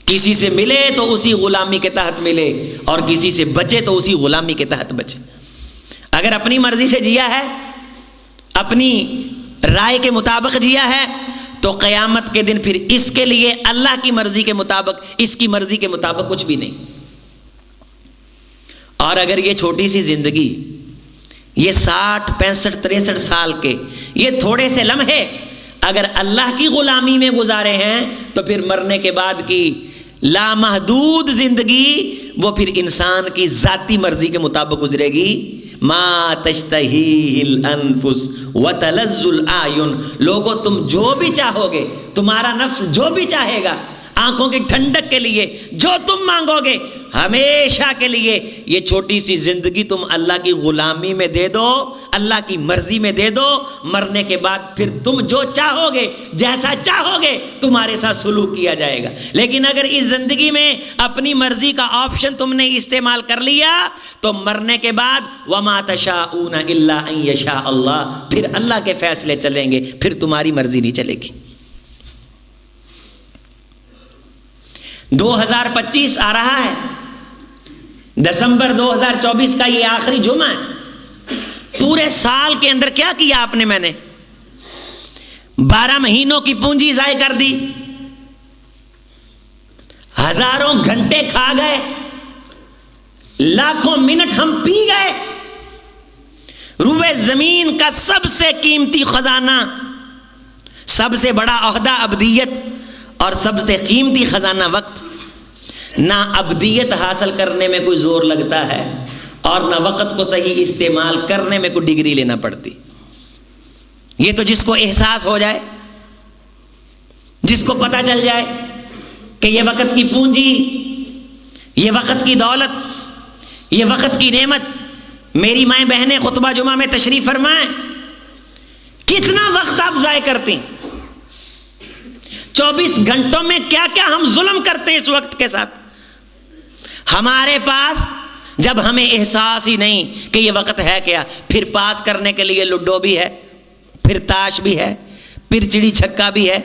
کسی سے ملے تو اسی غلامی کے تحت ملے اور کسی سے بچے تو اسی غلامی کے تحت بچے۔ اگر اپنی مرضی سے جیا ہے، اپنی رائے کے مطابق جیا ہے، تو قیامت کے دن پھر اس کے لیے اللہ کی مرضی کے مطابق، اس کی مرضی کے مطابق کچھ بھی نہیں۔ اور اگر یہ چھوٹی سی زندگی، یہ 60 65 63 سال کے یہ تھوڑے سے لمحے اگر اللہ کی غلامی میں گزارے ہیں، تو پھر مرنے کے بعد کی لامحدود زندگی وہ پھر انسان کی ذاتی مرضی کے مطابق گزرے گی۔ ما تشتہی الانفس وتلذ الاعین، لوگوں تم جو بھی چاہو گے، تمہارا نفس جو بھی چاہے گا، آنکھوں کی ٹھنڈک کے لیے جو تم مانگو گے، ہمیشہ کے لیے یہ چھوٹی سی زندگی تم اللہ کی غلامی میں دے دو، اللہ کی مرضی میں دے دو، مرنے کے بعد پھر تم جو چاہو گے، جیسا چاہو گے، تمہارے ساتھ سلوک کیا جائے گا۔ لیکن اگر اس زندگی میں اپنی مرضی کا آپشن تم نے استعمال کر لیا تو مرنے کے بعد وما تشاءون الا ان یشاء اللہ، پھر اللہ کے فیصلے چلیں گے، پھر تمہاری مرضی نہیں چلے گی۔ 2025 آ رہا ہے، دسمبر 2024 کا یہ آخری جمعہ ہے۔ پورے سال کے اندر کیا کیا آپ نے؟ میں نے 12 مہینوں کی پونجی ضائع کر دی، ہزاروں گھنٹے کھا گئے، لاکھوں منٹ ہم پی گئے۔ روئے زمین کا سب سے قیمتی خزانہ، سب سے بڑا عہدہ ابدیت، اور سب سے قیمتی خزانہ وقت۔ نہ ابدیت حاصل کرنے میں کوئی زور لگتا ہے، اور نہ وقت کو صحیح استعمال کرنے میں کوئی ڈگری لینا پڑتی۔ یہ تو جس کو احساس ہو جائے، جس کو پتہ چل جائے کہ یہ وقت کی پونجی، یہ وقت کی دولت، یہ وقت کی نعمت۔ میری مائیں بہنیں خطبہ جمعہ میں تشریف فرمائیں، کتنا وقت آپ ضائع کرتی ہیں؟ 24 گھنٹوں میں کیا کیا ہم ظلم کرتے ہیں اس وقت کے ساتھ۔ ہمارے پاس جب ہمیں احساس ہی نہیں کہ یہ وقت ہے کیا، پھر پاس کرنے کے لیے لوڈو بھی ہے، پھر تاش بھی ہے، پھر چڑی چھکا بھی ہے،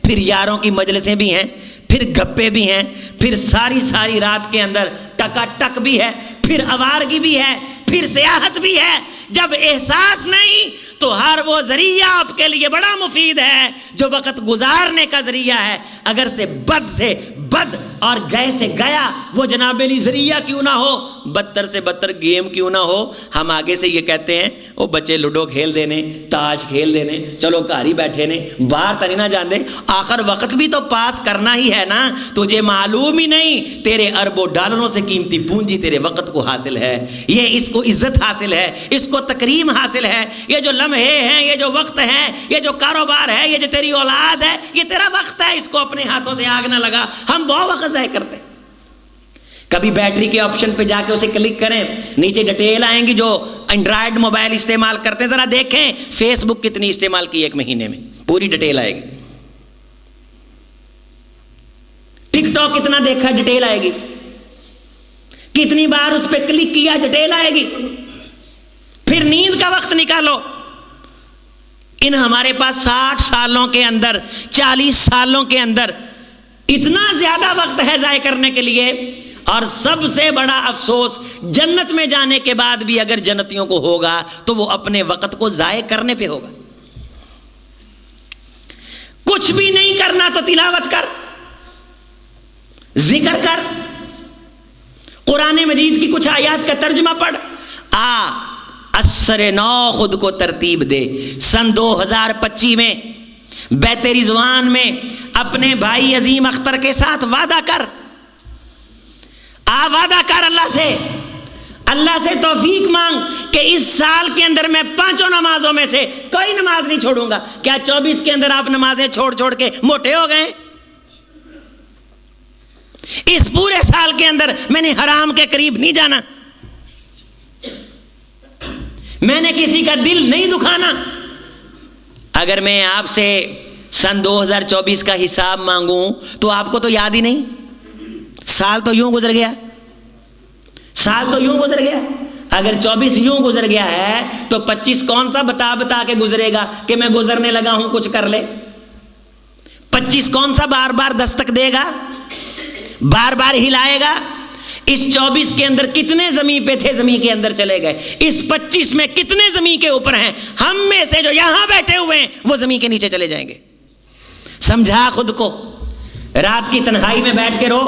پھر یاروں کی مجلسیں بھی ہیں، پھر گپے بھی ہیں، پھر ساری رات کے اندر ٹکا ٹک بھی ہے، پھر آوارگی بھی ہے، پھر سیاحت بھی ہے۔ جب احساس نہیں تو ہر وہ ذریعہ آپ کے لیے بڑا مفید ہے جو وقت گزارنے کا ذریعہ ہے، اگر سے بد اور گئے سے گیا وہ جناب علی ذریعہ کیوں نہ ہو، بدتر سے بدتر گیم کیوں نہ ہو، ہم آگے سے یہ کہتے ہیں وہ بچے لوڈو کھیل دینے، تاش کھیل دینے، چلو گھر ہی بیٹھے نے، باہر تک نہ جان دے۔ آخر وقت بھی تو پاس کرنا ہی ہے نا، تجھے معلوم ہی نہیں تیرے اربوں ڈالروں سے قیمتی پونجی تیرے وقت کو حاصل ہے، یہ اس کو عزت حاصل ہے، اس کو تکریم حاصل ہے۔ یہ جو لمحے ہیں، یہ جو وقت ہے، یہ جو کاروبار ہے، یہ جو تیری اولاد ہے، یہ تیرا وقت ہے، اس کو اپنے ہاتھوں سے آگ نہ لگا۔ ہم بہت وقت ضائع کرتے ہیں۔ کبھی بیٹری کے آپشن پہ جا کے اسے کلک کریں، نیچے ڈیٹیل آئیں گی۔ جو اینڈرائیڈ موبائل استعمال کرتے ہیں ذرا دیکھیں فیس بک کتنی استعمال کی ایک مہینے میں، پوری ڈیٹیل آئے گی۔ ٹک ٹاک کتنا دیکھا، ڈیٹیل آئے گی۔ کتنی بار اس پہ کلک کیا، ڈیٹیل آئے گی۔ پھر نیند کا وقت نکالو۔ ان ہمارے پاس 60 سالوں کے اندر، 40 سالوں کے اندر اتنا زیادہ وقت ہے ضائع کرنے کے لیے، اور سب سے بڑا افسوس جنت میں جانے کے بعد بھی اگر جنتیوں کو ہوگا تو وہ اپنے وقت کو ضائع کرنے پہ ہوگا۔ کچھ بھی نہیں کرنا تو تلاوت کر، ذکر کر، قرآن مجید کی کچھ آیات کا ترجمہ پڑھ، اثر نو خود کو ترتیب دے۔ سن 2025 میں بیت رضوان میں اپنے بھائی عظیم اختر کے ساتھ وعدہ کر، وعدہ کر اللہ سے توفیق مانگ کہ اس سال کے اندر میں 5 نمازوں میں سے کوئی نماز نہیں چھوڑوں گا۔ کیا 24 کے اندر آپ نمازیں چھوڑ کے موٹے ہو گئے؟ اس پورے سال کے اندر میں نے حرام کے قریب نہیں جانا، میں نے کسی کا دل نہیں دکھانا۔ اگر میں آپ سے سن 2024 کا حساب مانگوں تو آپ کو تو یاد ہی نہیں، سال تو یوں گزر گیا، سال تو یوں گزر گیا۔ اگر 24 یوں گزر گیا ہے تو 25 کون سا بتا کے گزرے گا کہ میں گزرنے لگا ہوں کچھ کر لے؟ 25 کون سا بار بار دستک دے گا، بار بار ہلائے گا؟ اس 24 کے اندر کتنے زمین پہ تھے، زمین کے اندر چلے گئے۔ اس 25 میں کتنے زمین کے اوپر ہیں؟ ہم میں سے جو یہاں بیٹھے ہوئے ہیں وہ زمین کے نیچے چلے جائیں گے۔ سمجھا خود کو، رات کی تنہائی میں بیٹھ کے رو،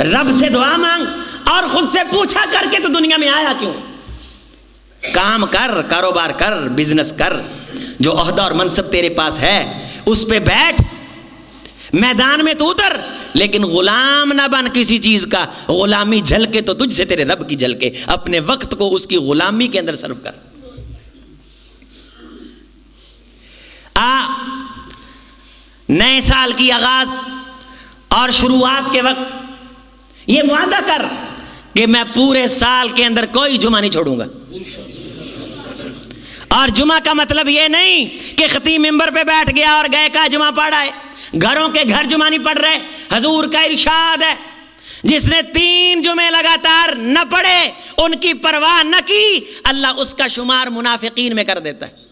رب سے دعا مانگ، اور خود سے پوچھا کر کے تو دنیا میں آیا کیوں؟ کام کر، کاروبار کر، بزنس کر، جو عہدہ اور منصب تیرے پاس ہے اس پہ بیٹھ، میدان میں تو اتر، لیکن غلام نہ بن کسی چیز کا۔ غلامی جھلکے تو تجھ سے تیرے رب کی جھلکے۔ اپنے وقت کو اس کی غلامی کے اندر صرف کر۔ نئے سال کی آغاز اور شروعات کے وقت یہ وعدہ کر کہ میں پورے سال کے اندر کوئی جمعہ نہیں چھوڑوں گا۔ اور جمعہ کا مطلب یہ نہیں کہ خطیب ممبر پہ بیٹھ گیا اور گئے کا جمعہ پڑھ آئے۔ گھروں کے گھر جمعہ نہیں پڑھ رہے۔ حضور کا ارشاد ہے، جس نے 3 جمعے لگاتار نہ پڑھے، ان کی پرواہ نہ کی، اللہ اس کا شمار منافقین میں کر دیتا ہے۔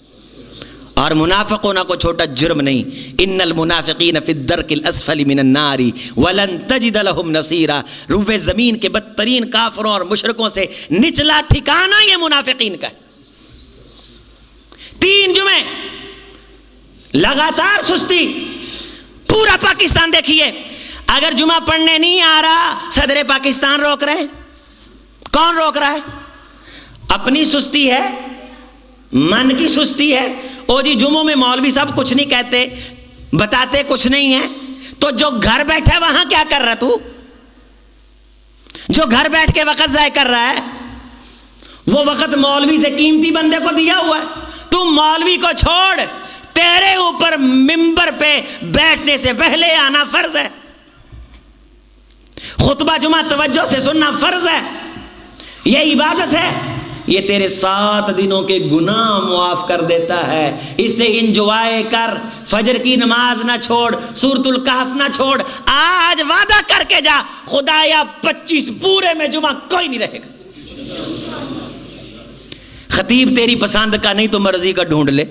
اور منافق ہونا کو چھوٹا جرم نہیں. ان المنافقین فی الدرک الاسفل من النار ولن تجد لهم نصیرا. روئے زمین کے بدترین کافروں اور مشرکوں سے نچلا ٹھکانہ یہ منافقین کا ہے. 3 جمعے لگاتار سستی. پورا پاکستان دیکھیے, اگر جمعہ پڑھنے نہیں آ رہا صدر پاکستان روک رہے. کون روک رہا ہے؟ اپنی سستی ہے, من کی سستی ہے. او جی جمعوں میں مولوی صاحب کچھ نہیں کہتے, بتاتے کچھ نہیں ہے, تو جو گھر بیٹھے وہاں کیا کر رہا تو؟ جو گھر بیٹھ کے وقت ضائع کر رہا ہے وہ وقت مولوی سے قیمتی بندے کو دیا ہوا ہے. تم مولوی کو چھوڑ, تیرے اوپر ممبر پہ بیٹھنے سے پہلے آنا فرض ہے. خطبہ جمعہ توجہ سے سننا فرض ہے. یہ عبادت ہے. یہ تیرے 7 دنوں کے گناہ معاف کر دیتا ہے. اس سے انجوائے کر. فجر کی نماز نہ چھوڑ, سورۃ الکہف نہ چھوڑ. آج وعدہ کر کے جا, خدایا 25 پورے میں جمعہ کوئی نہیں رہے گا. خطیب تیری پسند کا نہیں تو مرضی کا ڈھونڈ لے,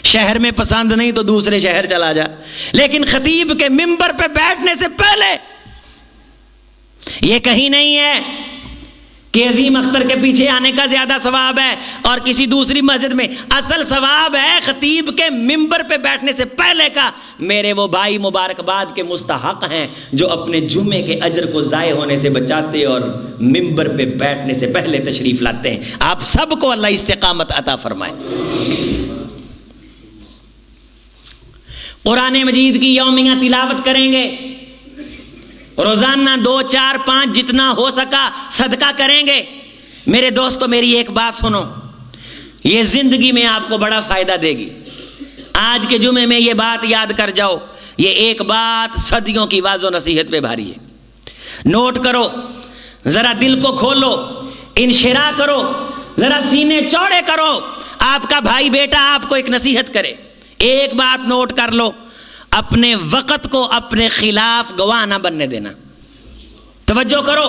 شہر میں پسند نہیں تو دوسرے شہر چلا جا, لیکن خطیب کے ممبر پہ بیٹھنے سے پہلے یہ کہیں نہیں ہے کہ عظیم اختر کے پیچھے آنے کا زیادہ ثواب ہے اور کسی دوسری مسجد میں. اصل ثواب ہے خطیب کے ممبر پہ بیٹھنے سے پہلے کا. میرے وہ بھائی مبارکباد کے مستحق ہیں جو اپنے جمعے کے اجر کو ضائع ہونے سے بچاتے اور ممبر پہ بیٹھنے سے پہلے تشریف لاتے ہیں. آپ سب کو اللہ استقامت عطا فرمائے. قرآن مجید کی یومیہ تلاوت کریں گے, روزانہ 2 4 5 جتنا ہو سکا صدقہ کریں گے. میرے دوستو میری ایک بات سنو, یہ زندگی میں آپ کو بڑا فائدہ دے گی. آج کے جمعے میں یہ بات یاد کر جاؤ. یہ ایک بات صدیوں کی واضح نصیحت پہ بھاری ہے. نوٹ کرو, ذرا دل کو کھولو, انشراح کرو, ذرا سینے چوڑے کرو. آپ کا بھائی بیٹا آپ کو ایک نصیحت کرے. ایک بات نوٹ کر لو, اپنے وقت کو اپنے خلاف گواہ نہ بننے دینا. توجہ کرو,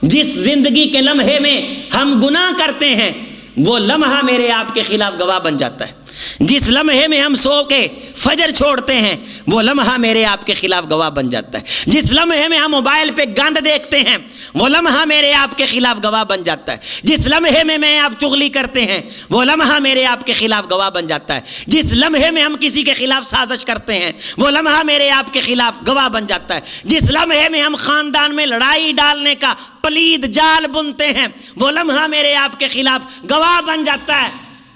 جس زندگی کے لمحے میں ہم گناہ کرتے ہیں وہ لمحہ میرے آپ کے خلاف گواہ بن جاتا ہے. جس لمحے میں ہم سو کے فجر چھوڑتے ہیں وہ لمحہ میرے آپ کے خلاف گواہ بن جاتا ہے. جس لمحے میں ہم موبائل پہ گند دیکھتے ہیں وہ لمحہ میرے آپ کے خلاف گواہ بن جاتا ہے. جس لمحے میں آپ چغلی کرتے ہیں وہ لمحہ میرے آپ کے خلاف گواہ بن جاتا ہے. جس لمحے میں ہم کسی کے خلاف سازش کرتے ہیں وہ لمحہ میرے آپ کے خلاف گواہ بن جاتا ہے. جس لمحے میں ہم خاندان میں لڑائی ڈالنے کا پلید جال بنتے ہیں وہ لمحہ میرے آپ کے خلاف گواہ بن جاتا ہے.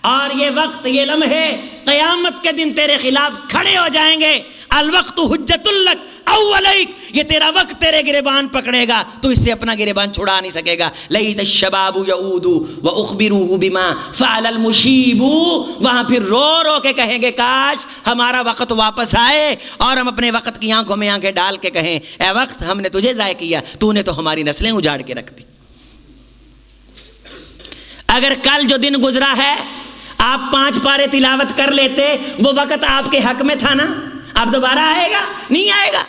اور یہ وقت, یہ لمحے قیامت کے دن تیرے خلاف کھڑے ہو جائیں گے. الوقت حجت لک اولیک, یہ تیرا وقت تیرے گریبان پکڑے گا, تو اس سے اپنا گریبان چھڑا نہیں سکے گا. لیت الشباب یعود واخبروه بما فعل المشیب, وہاں پھر رو رو کے کہیں گے کاش ہمارا وقت واپس آئے اور ہم اپنے وقت کی آنکھوں میں آنکھیں ڈال کے کہیں اے وقت ہم نے تجھے ضائع کیا, تو نے تو ہماری نسلیں اجاڑ کے رکھ دی. اگر کل جو دن گزرا ہے آپ 5 پارے تلاوت کر لیتے, وہ وقت آپ کے حق میں تھا نا. اب دوبارہ آئے گا؟ نہیں آئے گا.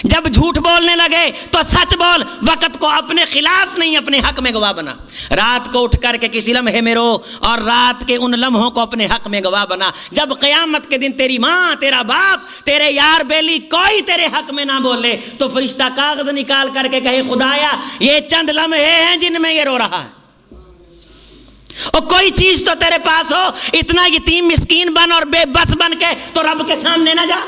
جب جھوٹ بولنے لگے تو سچ بول, وقت کو اپنے خلاف نہیں اپنے حق میں گواہ بنا. رات کو اٹھ کر کے کسی لمحے میں رو اور رات کے ان لمحوں کو اپنے حق میں گواہ بنا. جب قیامت کے دن تیری ماں, تیرا باپ, تیرے یار بیلی کوئی تیرے حق میں نہ بولے تو فرشتہ کاغذ نکال کر کے کہے خدایا یہ چند لمحے ہیں جن میں یہ رو رہا ہے. اور کوئی چیز تو تیرے پاس ہو, اتنا یتیم مسکین بن اور بے بس بن کے تو رب کے سامنے نہ جا.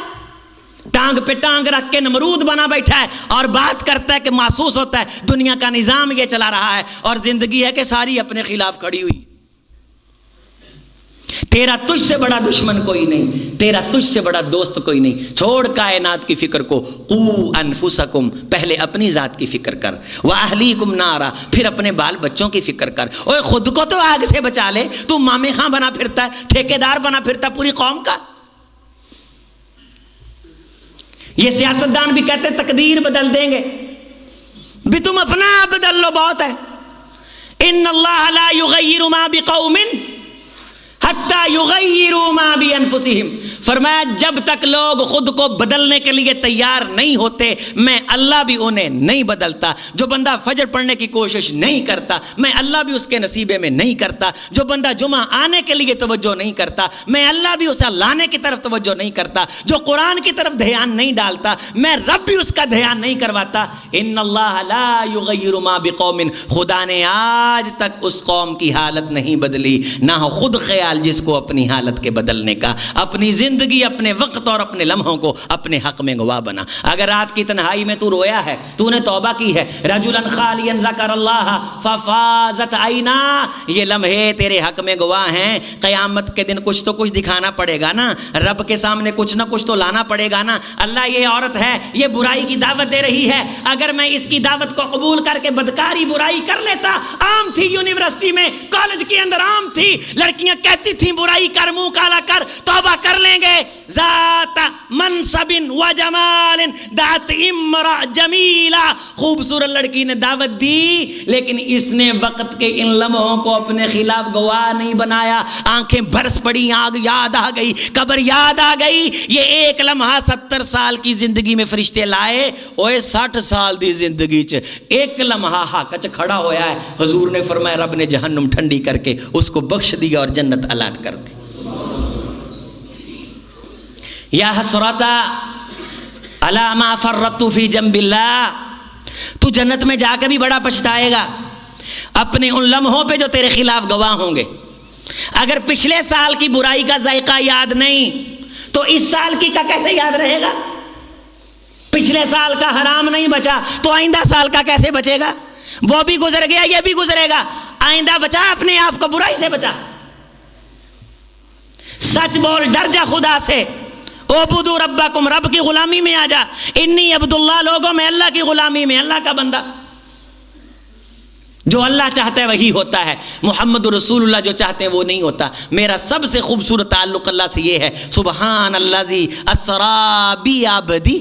ٹانگ پہ ٹانگ رکھ کے نمرود بنا بیٹھا ہے اور بات کرتا ہے کہ محسوس ہوتا ہے دنیا کا نظام یہ چلا رہا ہے, اور زندگی ہے کہ ساری اپنے خلاف کھڑی ہوئی. تیرا تجھ سے بڑا دشمن کوئی نہیں, تیرا تجھ سے بڑا دوست کوئی نہیں. چھوڑ کائنات کی فکر کو, قو انفسکم, پہلے اپنی ذات کی فکر کر, واہلیکم نارا, پھر اپنے بال بچوں کی فکر کر. اوے خود کو تو آگ سے بچا لے, تو مامے خاں بنا پھرتا ہے, ٹھیکیدار بنا پھرتا پوری قوم کا. یہ سیاستدان بھی کہتے تقدیر بدل دیں گے, بھی تم اپنا بدل لو بہت ہے. ان اللہ لا یغیر ما بقوم حتی یغیروا ما بانفسہم فرمایا جب تک لوگ خود کو بدلنے کے لیے تیار نہیں ہوتے میں اللہ بھی انہیں نہیں بدلتا. جو بندہ فجر پڑھنے کی کوشش نہیں کرتا میں اللہ بھی اس کے نصیبے میں نہیں کرتا. جو بندہ جمعہ آنے کے لیے توجہ نہیں کرتا میں اللہ بھی اسے لانے کی طرف توجہ نہیں کرتا. جو قرآن کی طرف دھیان نہیں ڈالتا میں رب بھی اس کا دھیان نہیں کرواتا. ان اللہ لا یغیر ما بقوم، خدا نے آج تک اس قوم کی حالت نہیں بدلی، نہ ہو خود خیال جس کو اپنی حالت کے بدلنے کا. اپنی زندگی، اپنے وقت اور اپنے لمحوں کو اپنے حق میں گواہ بنا. اگر رات کی تنہائی میں تو رویا ہے، تو نے توبہ کی ہے، رجلا خالیا ذکر اللہ ففاضت عینا، یہ لمحے تیرے حق میں گواہ ہیں. قیامت کے دن کچھ تو کچھ دکھانا پڑے گا نا، رب کے سامنے کچھ نہ کچھ تو لانا پڑے گا نا. اللہ یہ عورت ہے، یہ برائی کی دعوت دے رہی ہے، اگر میں اس کی دعوت کو قبول کر کے بدکاری برائی کر لیتا. عام تھی یونیورسٹی میں، کالج کے اندر عام تھی، لڑکیاں کہتی تھیں برائی کر، منہ کالا کر، توبہ کر لیں گے. ذات منصب و جمال دعت امرأ جمیلا، خوبصورت لڑکی نے دعوت دی لیکن اس نے وقت کے ان لمحوں کو اپنے خلاف گواہ نہیں بنایا. آنکھیں برس پڑی، آگ یاد آ گئی، قبر یاد آ گئی. یہ ایک لمحہ 70 سال کی زندگی میں فرشتے لائے، اوے 60 سال دی زندگی چ ایک لمحہ حق چ کھڑا ہویا ہے. حضور نے فرمایا رب نے جہنم ٹھنڈی کر کے اس کو بخش دیا اور جنت الاٹ کر دی. یا حسرتا علی ما فرطت فی جنب اللہ، تو جنت میں جا کے بھی بڑا پچھتائے گا اپنے ان لمحوں پہ جو تیرے خلاف گواہ ہوں گے. اگر پچھلے سال کی برائی کا ذائقہ یاد نہیں تو اس سال کی کا کیسے یاد رہے گا؟ پچھلے سال کا حرام نہیں بچا تو آئندہ سال کا کیسے بچے گا؟ وہ بھی گزر گیا، یہ بھی گزرے گا. آئندہ بچا، اپنے آپ کو برائی سے بچا. سچ بول، ڈر جا خدا سے. اعبدوا ربکم، رب کی غلامی میں آ جا. انی عبد اللہ، لوگوں میں اللہ کی غلامی میں، اللہ کا بندہ. جو اللہ چاہتا ہے وہی ہوتا ہے. محمد رسول اللہ جو چاہتے ہیں وہ نہیں ہوتا. میرا سب سے خوبصورت تعلق اللہ سے یہ ہے، سبحان الذی اسری بعبدی.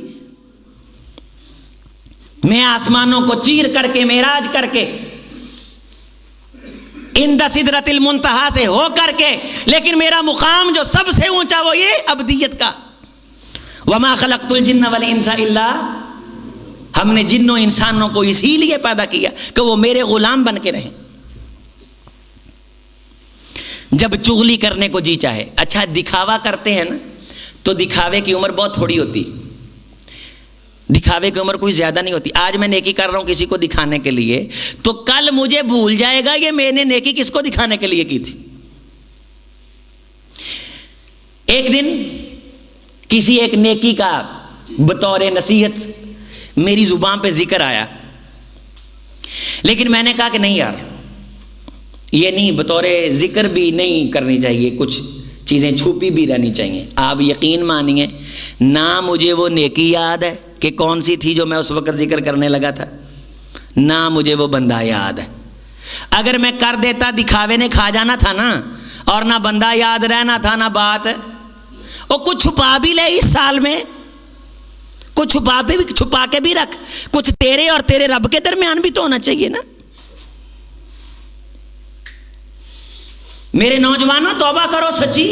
میں آسمانوں کو چیر کر کے، معراج کر کے، عند سدرۃ المنتہا سے ہو کر کے، لیکن میرا مقام جو سب سے اونچا وہ یہ عبدیت کا. وما خلقت الجن والانس الا، ہم نے جنوں انسانوں کو اسی لیے پیدا کیا کہ وہ میرے غلام بن کے رہیں. جب چغلی کرنے کو جی چاہے، اچھا دکھاوا کرتے ہیں نا تو دکھاوے کی عمر بہت تھوڑی ہوتی، دکھاوے کی عمر کوئی زیادہ نہیں ہوتی. آج میں نیکی کر رہا ہوں کسی کو دکھانے کے لیے تو کل مجھے بھول جائے گا کہ میں نے نیکی کس کو دکھانے کے لیے کی تھی. ایک دن کسی ایک نیکی کا بطور نصیحت میری زبان پہ ذکر آیا، لیکن میں نے کہا کہ نہیں یار، یہ نہیں، بطور ذکر بھی نہیں کرنی چاہیے، کچھ چیزیں چھپی بھی رہنی چاہیے. آپ یقین مانیے نہ مجھے وہ نیکی یاد ہے کہ کون سی تھی جو میں اس وقت ذکر کرنے لگا تھا، نہ مجھے وہ بندہ یاد ہے. اگر میں کر دیتا دکھاوے نے کھا جانا تھا نا، اور نہ بندہ یاد رہنا تھا نہ بات. اور کچھ چھپا بھی لے اس سال میں، کچھ چھپا کے بھی رکھ، کچھ تیرے اور تیرے رب کے درمیان بھی تو ہونا چاہیے نا. میرے نوجوانوں توبہ کرو سچی.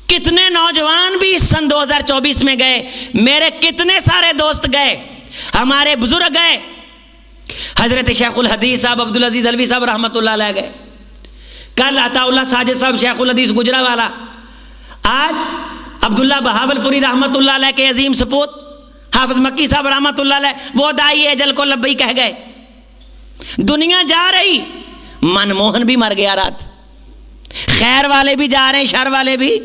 کتنے نوجوان بھی اس سن 2024 میں گئے، میرے کتنے سارے دوست گئے، ہمارے بزرگ گئے. حضرت شیخ الحدیث صاحب عبدالعزیز علوی صاحب رحمۃ اللہ علیہ گئے، کل عطا اللہ ساجد صاحب شیخ الحدیث گجرانوالہ، آج عبداللہ بہاول پوری رحمۃ اللہ علیہ کے عظیم سپوت حافظ مکی صاحب رحمۃ اللہ علیہ، وہ دائی اجل کو لبئی کہہ گئے. دنیا جا رہی، من موہن بھی مر گیا رات. خیر والے بھی جا رہے ہیں، شر والے بھی.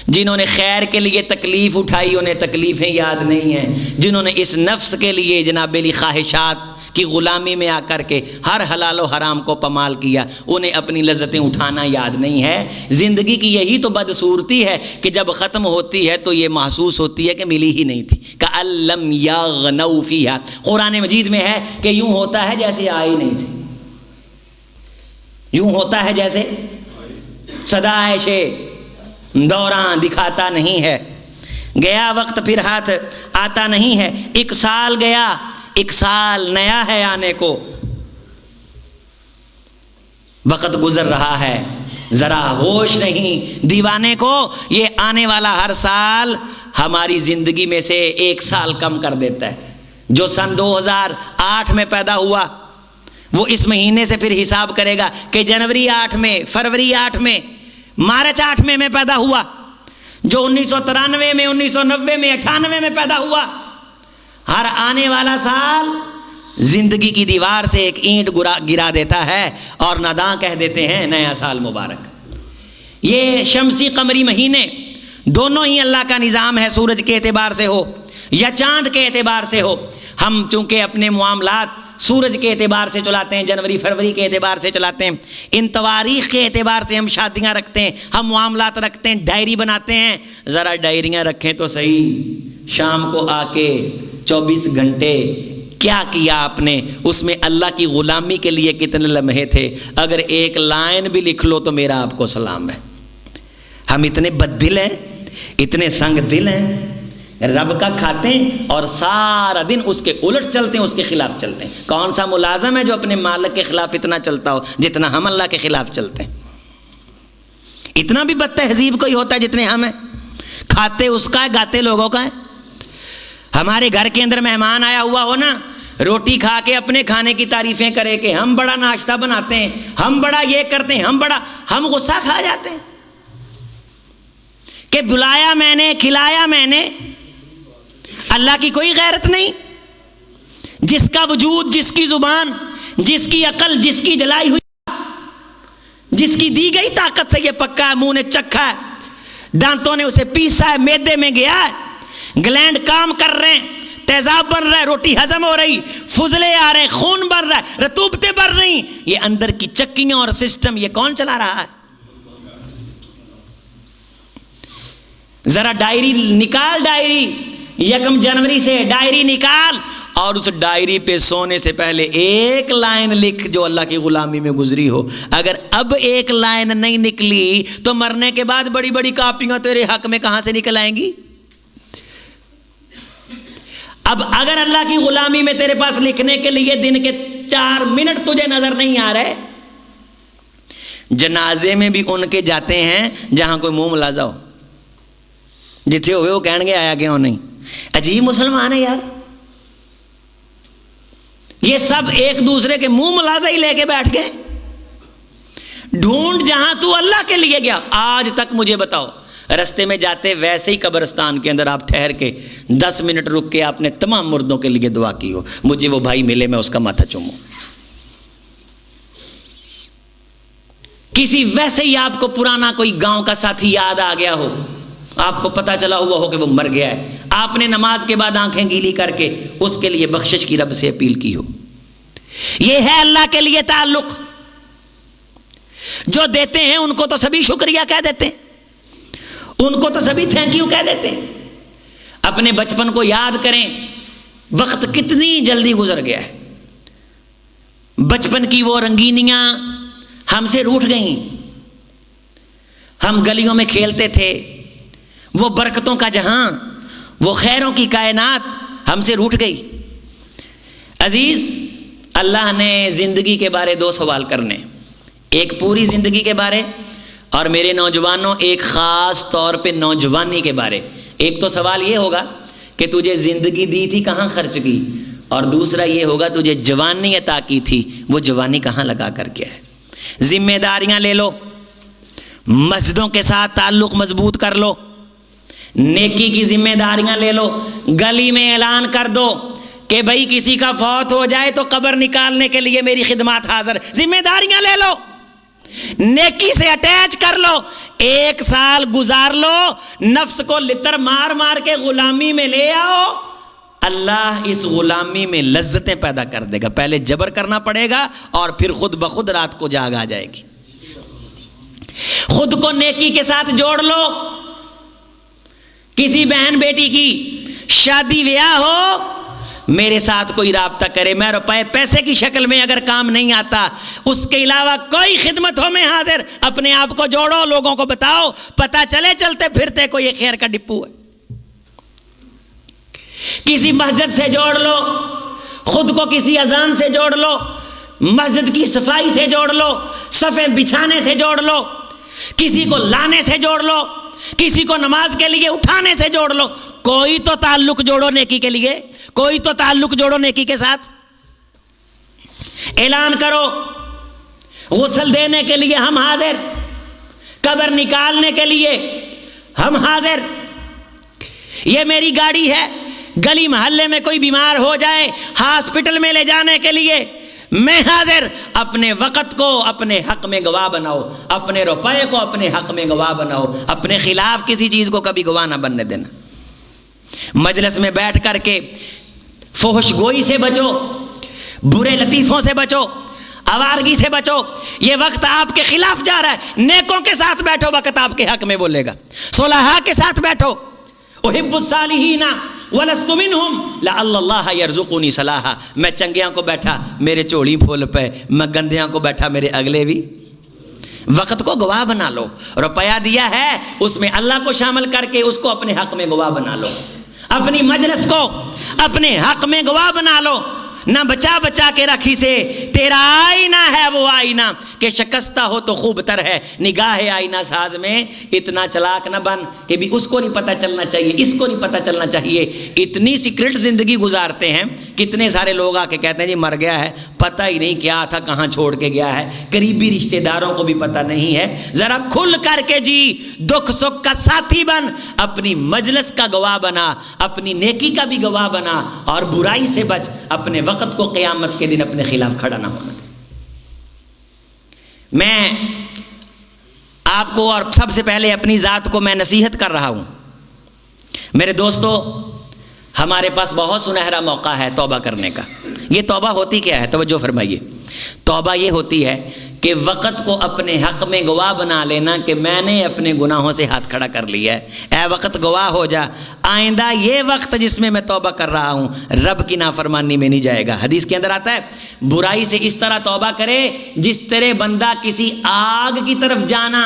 جنہوں نے خیر کے لیے تکلیف اٹھائی انہیں تکلیفیں یاد نہیں ہیں. جنہوں نے اس نفس کے لیے جناب علی خواہشات کی غلامی میں آ کر کے ہر حلال و حرام کو پمال کیا انہیں اپنی لذتیں اٹھانا یاد نہیں ہے. زندگی کی یہی تو بدصورتی ہے کہ جب ختم ہوتی ہے تو یہ محسوس ہوتی ہے کہ ملی ہی نہیں تھی. کألم یغنوا فیہا، قرآن مجید میں ہے کہ یوں ہوتا ہے جیسے آئی نہیں تھی، یوں ہوتا ہے جیسے صدائش دوران دکھاتا نہیں ہے. گیا وقت پھر ہاتھ آتا نہیں ہے. ایک سال گیا، ایک سال نیا ہے آنے کو. وقت گزر رہا ہے، ذرا ہوش نہیں، دیوانے کو یہ آنے والا ہر سال ہماری زندگی میں سے 1 سال کم کر دیتا ہے۔ جو سن 2008 میں پیدا ہوا وہ اس مہینے سے پھر حساب کرے گا کہ جنوری 8 میں، فروری 8 میں، مارچ 8 میں پیدا ہوا۔ جو 1993 میں، 1990 میں، 98 میں پیدا ہوا، ہر آنے والا سال زندگی کی دیوار سے ایک اینٹ گرا دیتا ہے اور ناداں کہہ دیتے ہیں نیا سال مبارک۔ یہ شمسی قمری مہینے دونوں ہی اللہ کا نظام ہے، سورج کے اعتبار سے ہو یا چاند کے اعتبار سے ہو۔ ہم چونکہ اپنے معاملات سورج کے اعتبار سے چلاتے ہیں، جنوری فروری کے اعتبار سے چلاتے ہیں، ان تواریخ کے اعتبار سے ہم شادیاں رکھتے ہیں، ہم معاملات رکھتے ہیں، ڈائری بناتے ہیں۔ ذرا ڈائریاں رکھیں تو صحیح، شام کو آ کے 24 گھنٹے کیا کیا آپ نے، اس میں اللہ کی غلامی کے لیے کتنے لمحے تھے۔ اگر ایک لائن بھی لکھ لو تو میرا آپ کو سلام ہے۔ ہم اتنے بد دل ہیں، اتنے سنگ دل ہیں، رب کا کھاتے ہیں اور سارا دن اس کے الٹ چلتے ہیں، اس کے خلاف چلتے ہیں۔ کون سا ملازم ہے جو اپنے مالک کے خلاف اتنا چلتا ہو جتنا ہم اللہ کے خلاف چلتے ہیں؟ اتنا بھی بد تہذیب کوئی ہوتا ہے جتنے ہم ہیں؟ کھاتے اس کا ہے، گاتے لوگوں کا ہے۔ ہمارے گھر کے اندر مہمان آیا ہوا ہو نا، روٹی کھا کے اپنے کھانے کی تعریفیں کرے کہ ہم بڑا ناشتہ بناتے ہیں، ہم بڑا یہ کرتے ہیں، ہم غصہ کھا جاتے ہیں کہ بلایا میں نے، کھلایا میں نے۔ اللہ کی کوئی غیرت نہیں؟ جس کا وجود، جس کی زبان، جس کی عقل، جس کی جلائی ہوئی، جس کی دی گئی طاقت سے یہ پکا ہے، منہ نے چکھا ہے، دانتوں نے اسے پیسا ہے، میدے میں گیا ہے، گلینڈ کام کر رہے ہیں، تیزاب بن رہا ہے، روٹی ہضم ہو رہی، فضلے آ رہے ہیں، خون بن رہا ہے، رطوبتیں بڑھ رہی، یہ اندر کی چکیاں اور سسٹم یہ کون چلا رہا ہے؟ ذرا ڈائری نکال، ڈائری 1 جنوری سے ڈائری نکال اور اس ڈائری پہ سونے سے پہلے ایک لائن لکھ جو اللہ کی غلامی میں گزری ہو۔ اگر اب ایک لائن نہیں نکلی تو مرنے کے بعد بڑی بڑی کاپیاں تیرے حق میں کہاں سے نکل آئیں گی؟ اب اگر اللہ کی غلامی میں تیرے پاس لکھنے کے لیے دن کے 4 منٹ تجھے نظر نہیں آ رہے، جنازے میں بھی ان کے جاتے ہیں جہاں کوئی منہ ملازہ ہو، جتھے ہوئے وہ کہنے گے آیا گیا نہیں۔ عجیب مسلمان ہے یار، یہ سب ایک دوسرے کے منہ ملازہ ہی لے کے بیٹھ گئے۔ ڈھونڈ جہاں تو اللہ کے لیے گیا، آج تک مجھے بتاؤ رستے میں جاتے ویسے ہی قبرستان کے اندر آپ ٹھہر کے 10 منٹ رک کے آپ نے تمام مردوں کے لیے دعا کی ہو، مجھے وہ بھائی ملے میں اس کا ماتھا چوموں؟ کسی ویسے ہی آپ کو پرانا کوئی گاؤں کا ساتھی یاد آ گیا ہو، آپ کو پتا چلا ہوا ہو کہ وہ مر گیا ہے، آپ نے نماز کے بعد آنکھیں گیلی کر کے اس کے لیے بخشش کی رب سے اپیل کی ہو۔ یہ ہے اللہ کے لیے تعلق۔ جو دیتے ہیں ان کو تو سبھی شکریہ کہہ دیتے ہیں، ان کو تو سبھی تھینک یو کہہ دیتے ہیں۔ اپنے بچپن کو یاد کریں، وقت کتنی جلدی گزر گیا ہے۔ بچپن کی وہ رنگینیاں ہم سے روٹھ گئیں، ہم گلیوں میں کھیلتے تھے، وہ برکتوں کا جہاں، وہ خیروں کی کائنات ہم سے روٹھ گئی۔ عزیز، اللہ نے زندگی کے بارے 2 سوال کرنے، ایک پوری زندگی کے بارے اور میرے نوجوانوں ایک خاص طور پہ نوجوانی کے بارے۔ ایک تو سوال یہ ہوگا کہ تجھے زندگی دی تھی کہاں خرچ کی، اور دوسرا یہ ہوگا تجھے جوانی عطا کی تھی وہ جوانی کہاں لگا کر کے ہے۔ ذمہ داریاں لے لو، مسجدوں کے ساتھ تعلق مضبوط کر لو، نیکی کی ذمہ داریاں لے لو، گلی میں اعلان کر دو کہ بھائی کسی کا فوت ہو جائے تو قبر نکالنے کے لیے میری خدمات حاضر۔ ذمہ داریاں لے لو، نیکی سے اٹیچ کر لو، 1 سال گزار لو، نفس کو لتر مار مار کے غلامی میں لے آؤ، اللہ اس غلامی میں لذتیں پیدا کر دے گا۔ پہلے جبر کرنا پڑے گا اور پھر خود بخود رات کو جاگ آ جائے گی۔ خود کو نیکی کے ساتھ جوڑ لو۔ کسی بہن بیٹی کی شادی بیاہ ہو، میرے ساتھ کوئی رابطہ کرے، میں روپے پیسے کی شکل میں اگر کام نہیں آتا، اس کے علاوہ کوئی خدمت ہو میں حاضر۔ اپنے آپ کو جوڑو، لوگوں کو بتاؤ، پتہ چلے چلتے پھرتے کو یہ خیر کا ڈپو ہے۔ کسی مسجد سے جوڑ لو، خود کو کسی اذان سے جوڑ لو، مسجد کی صفائی سے جوڑ لو، صفیں بچھانے سے جوڑ لو، کسی کو لانے سے جوڑ لو، کسی کو نماز کے لیے اٹھانے سے جوڑ لو، کوئی تو تعلق جوڑو نیکی کے لیے، کوئی تو تعلق جوڑو نیکی کے ساتھ۔ اعلان کرو غسل دینے کے لیے ہم حاضر، قبر نکالنے کے لیے ہم حاضر، یہ میری گاڑی ہے، گلی محلے میں کوئی بیمار ہو جائے ہاسپٹل میں لے جانے کے لیے میں حاضر۔ اپنے وقت کو اپنے حق میں گواہ بناؤ، اپنے روپے کو اپنے حق میں گواہ بناؤ، اپنے خلاف کسی چیز کو کبھی گواہ نہ بننے دینا۔ مجلس میں بیٹھ کر کے فحش گوئی سے بچو، برے لطیفوں سے بچو، آوارگی سے بچو۔ یہ وقت آپ کے خلاف جا رہا ہے، نیکوں کے ساتھ بیٹھو، وقت آپ کے حق میں بولے گا، صلحاء کے ساتھ بیٹھو۔ احب الصالحین ولست منہم لعل اللہ یرزقنی صلاحا، میں چنگیاں کو بیٹھا میرے چوڑی پھول پہ، میں گندیاں کو بیٹھا میرے اگلے بھی۔ وقت کو گواہ بنا لو، روپیہ دیا ہے اس میں اللہ کو شامل کر کے اس کو اپنے حق میں گواہ بنا لو، اپنی مجلس کو اپنے حق میں گواہ بنا لو۔ نہ بچا بچا کے رکھی سے تیرا آئینہ ہے وہ آئینہ کہ شکستہ ہو تو خوب تر ہے، نگاہ آئینہ ساز میں اتنا چلاک نہ بن کہ بھی اس کو نہیں پتہ چلنا چاہیے، اس کو نہیں پتہ چلنا چاہیے۔ اتنی سیکرٹ زندگی گزارتے ہیں، کتنے سارے لوگ آ کے کہتے ہیں جی مر گیا ہے، پتہ ہی نہیں کیا تھا، کہاں چھوڑ کے گیا ہے، قریبی رشتہ داروں کو بھی پتہ نہیں ہے۔ ذرا کھل کر کے جی، دکھ سکھ کا ساتھی بن، اپنی مجلس کا گواہ بنا، اپنی نیکی کا بھی گواہ بنا، اور برائی سے بچ، اپنے وقت کو قیامت کے دن اپنے خلاف کھڑا نہ ہونا دے۔ میں آپ کو اور سب سے پہلے اپنی ذات کو میں نصیحت کر رہا ہوں۔ میرے دوستو، ہمارے پاس بہت سنہرا موقع ہے توبہ کرنے کا۔ یہ توبہ ہوتی کیا ہے؟ توجہ فرمائیے۔ توبہ یہ ہوتی ہے کہ وقت کو اپنے حق میں گواہ بنا لینا کہ میں نے اپنے گناہوں سے ہاتھ کھڑا کر لیا ہے۔ اے وقت گواہ ہو جا، آئندہ یہ وقت جس میں توبہ کر رہا ہوں رب کی نافرمانی میں نہیں جائے گا۔ حدیث کے اندر آتا ہے برائی سے اس طرح توبہ کرے جس طرح بندہ کسی آگ کی طرف جانا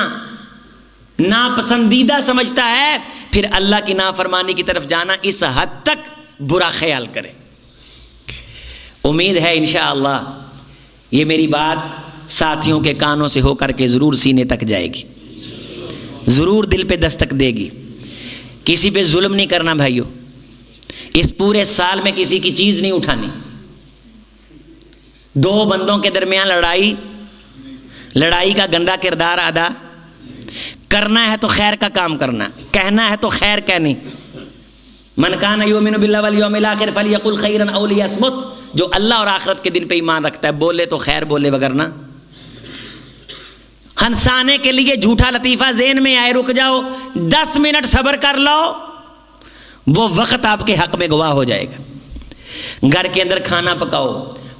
ناپسندیدہ سمجھتا ہے، پھر اللہ کی نافرمانی کی طرف جانا اس حد تک برا خیال کرے۔ امید ہے انشاءاللہ یہ میری بات ساتھیوں کے کانوں سے ہو کر کے ضرور سینے تک جائے گی، ضرور دل پہ دستک دے گی۔ کسی پہ ظلم نہیں کرنا بھائیو، اس پورے سال میں کسی کی چیز نہیں اٹھانی۔ دو بندوں کے درمیان لڑائی کا گندا کردار ادا کرنا ہے تو خیر کا کام کرنا، کہنا ہے تو خیر کہنی۔ من کان یؤمن باللہ والیوم الآخر فلیقل خیرا او لیصمت، جو اللہ اور آخرت کے دن پہ ایمان رکھتا ہے بولے تو خیر بولے، وگرنہ ہنسانے کے لیے جھوٹا لطیفہ ذہن میں آئے رک جاؤ، 10 منٹ صبر کر لو، وہ وقت آپ کے حق میں گواہ ہو جائے گا۔ گھر کے اندر کھانا پکاؤ،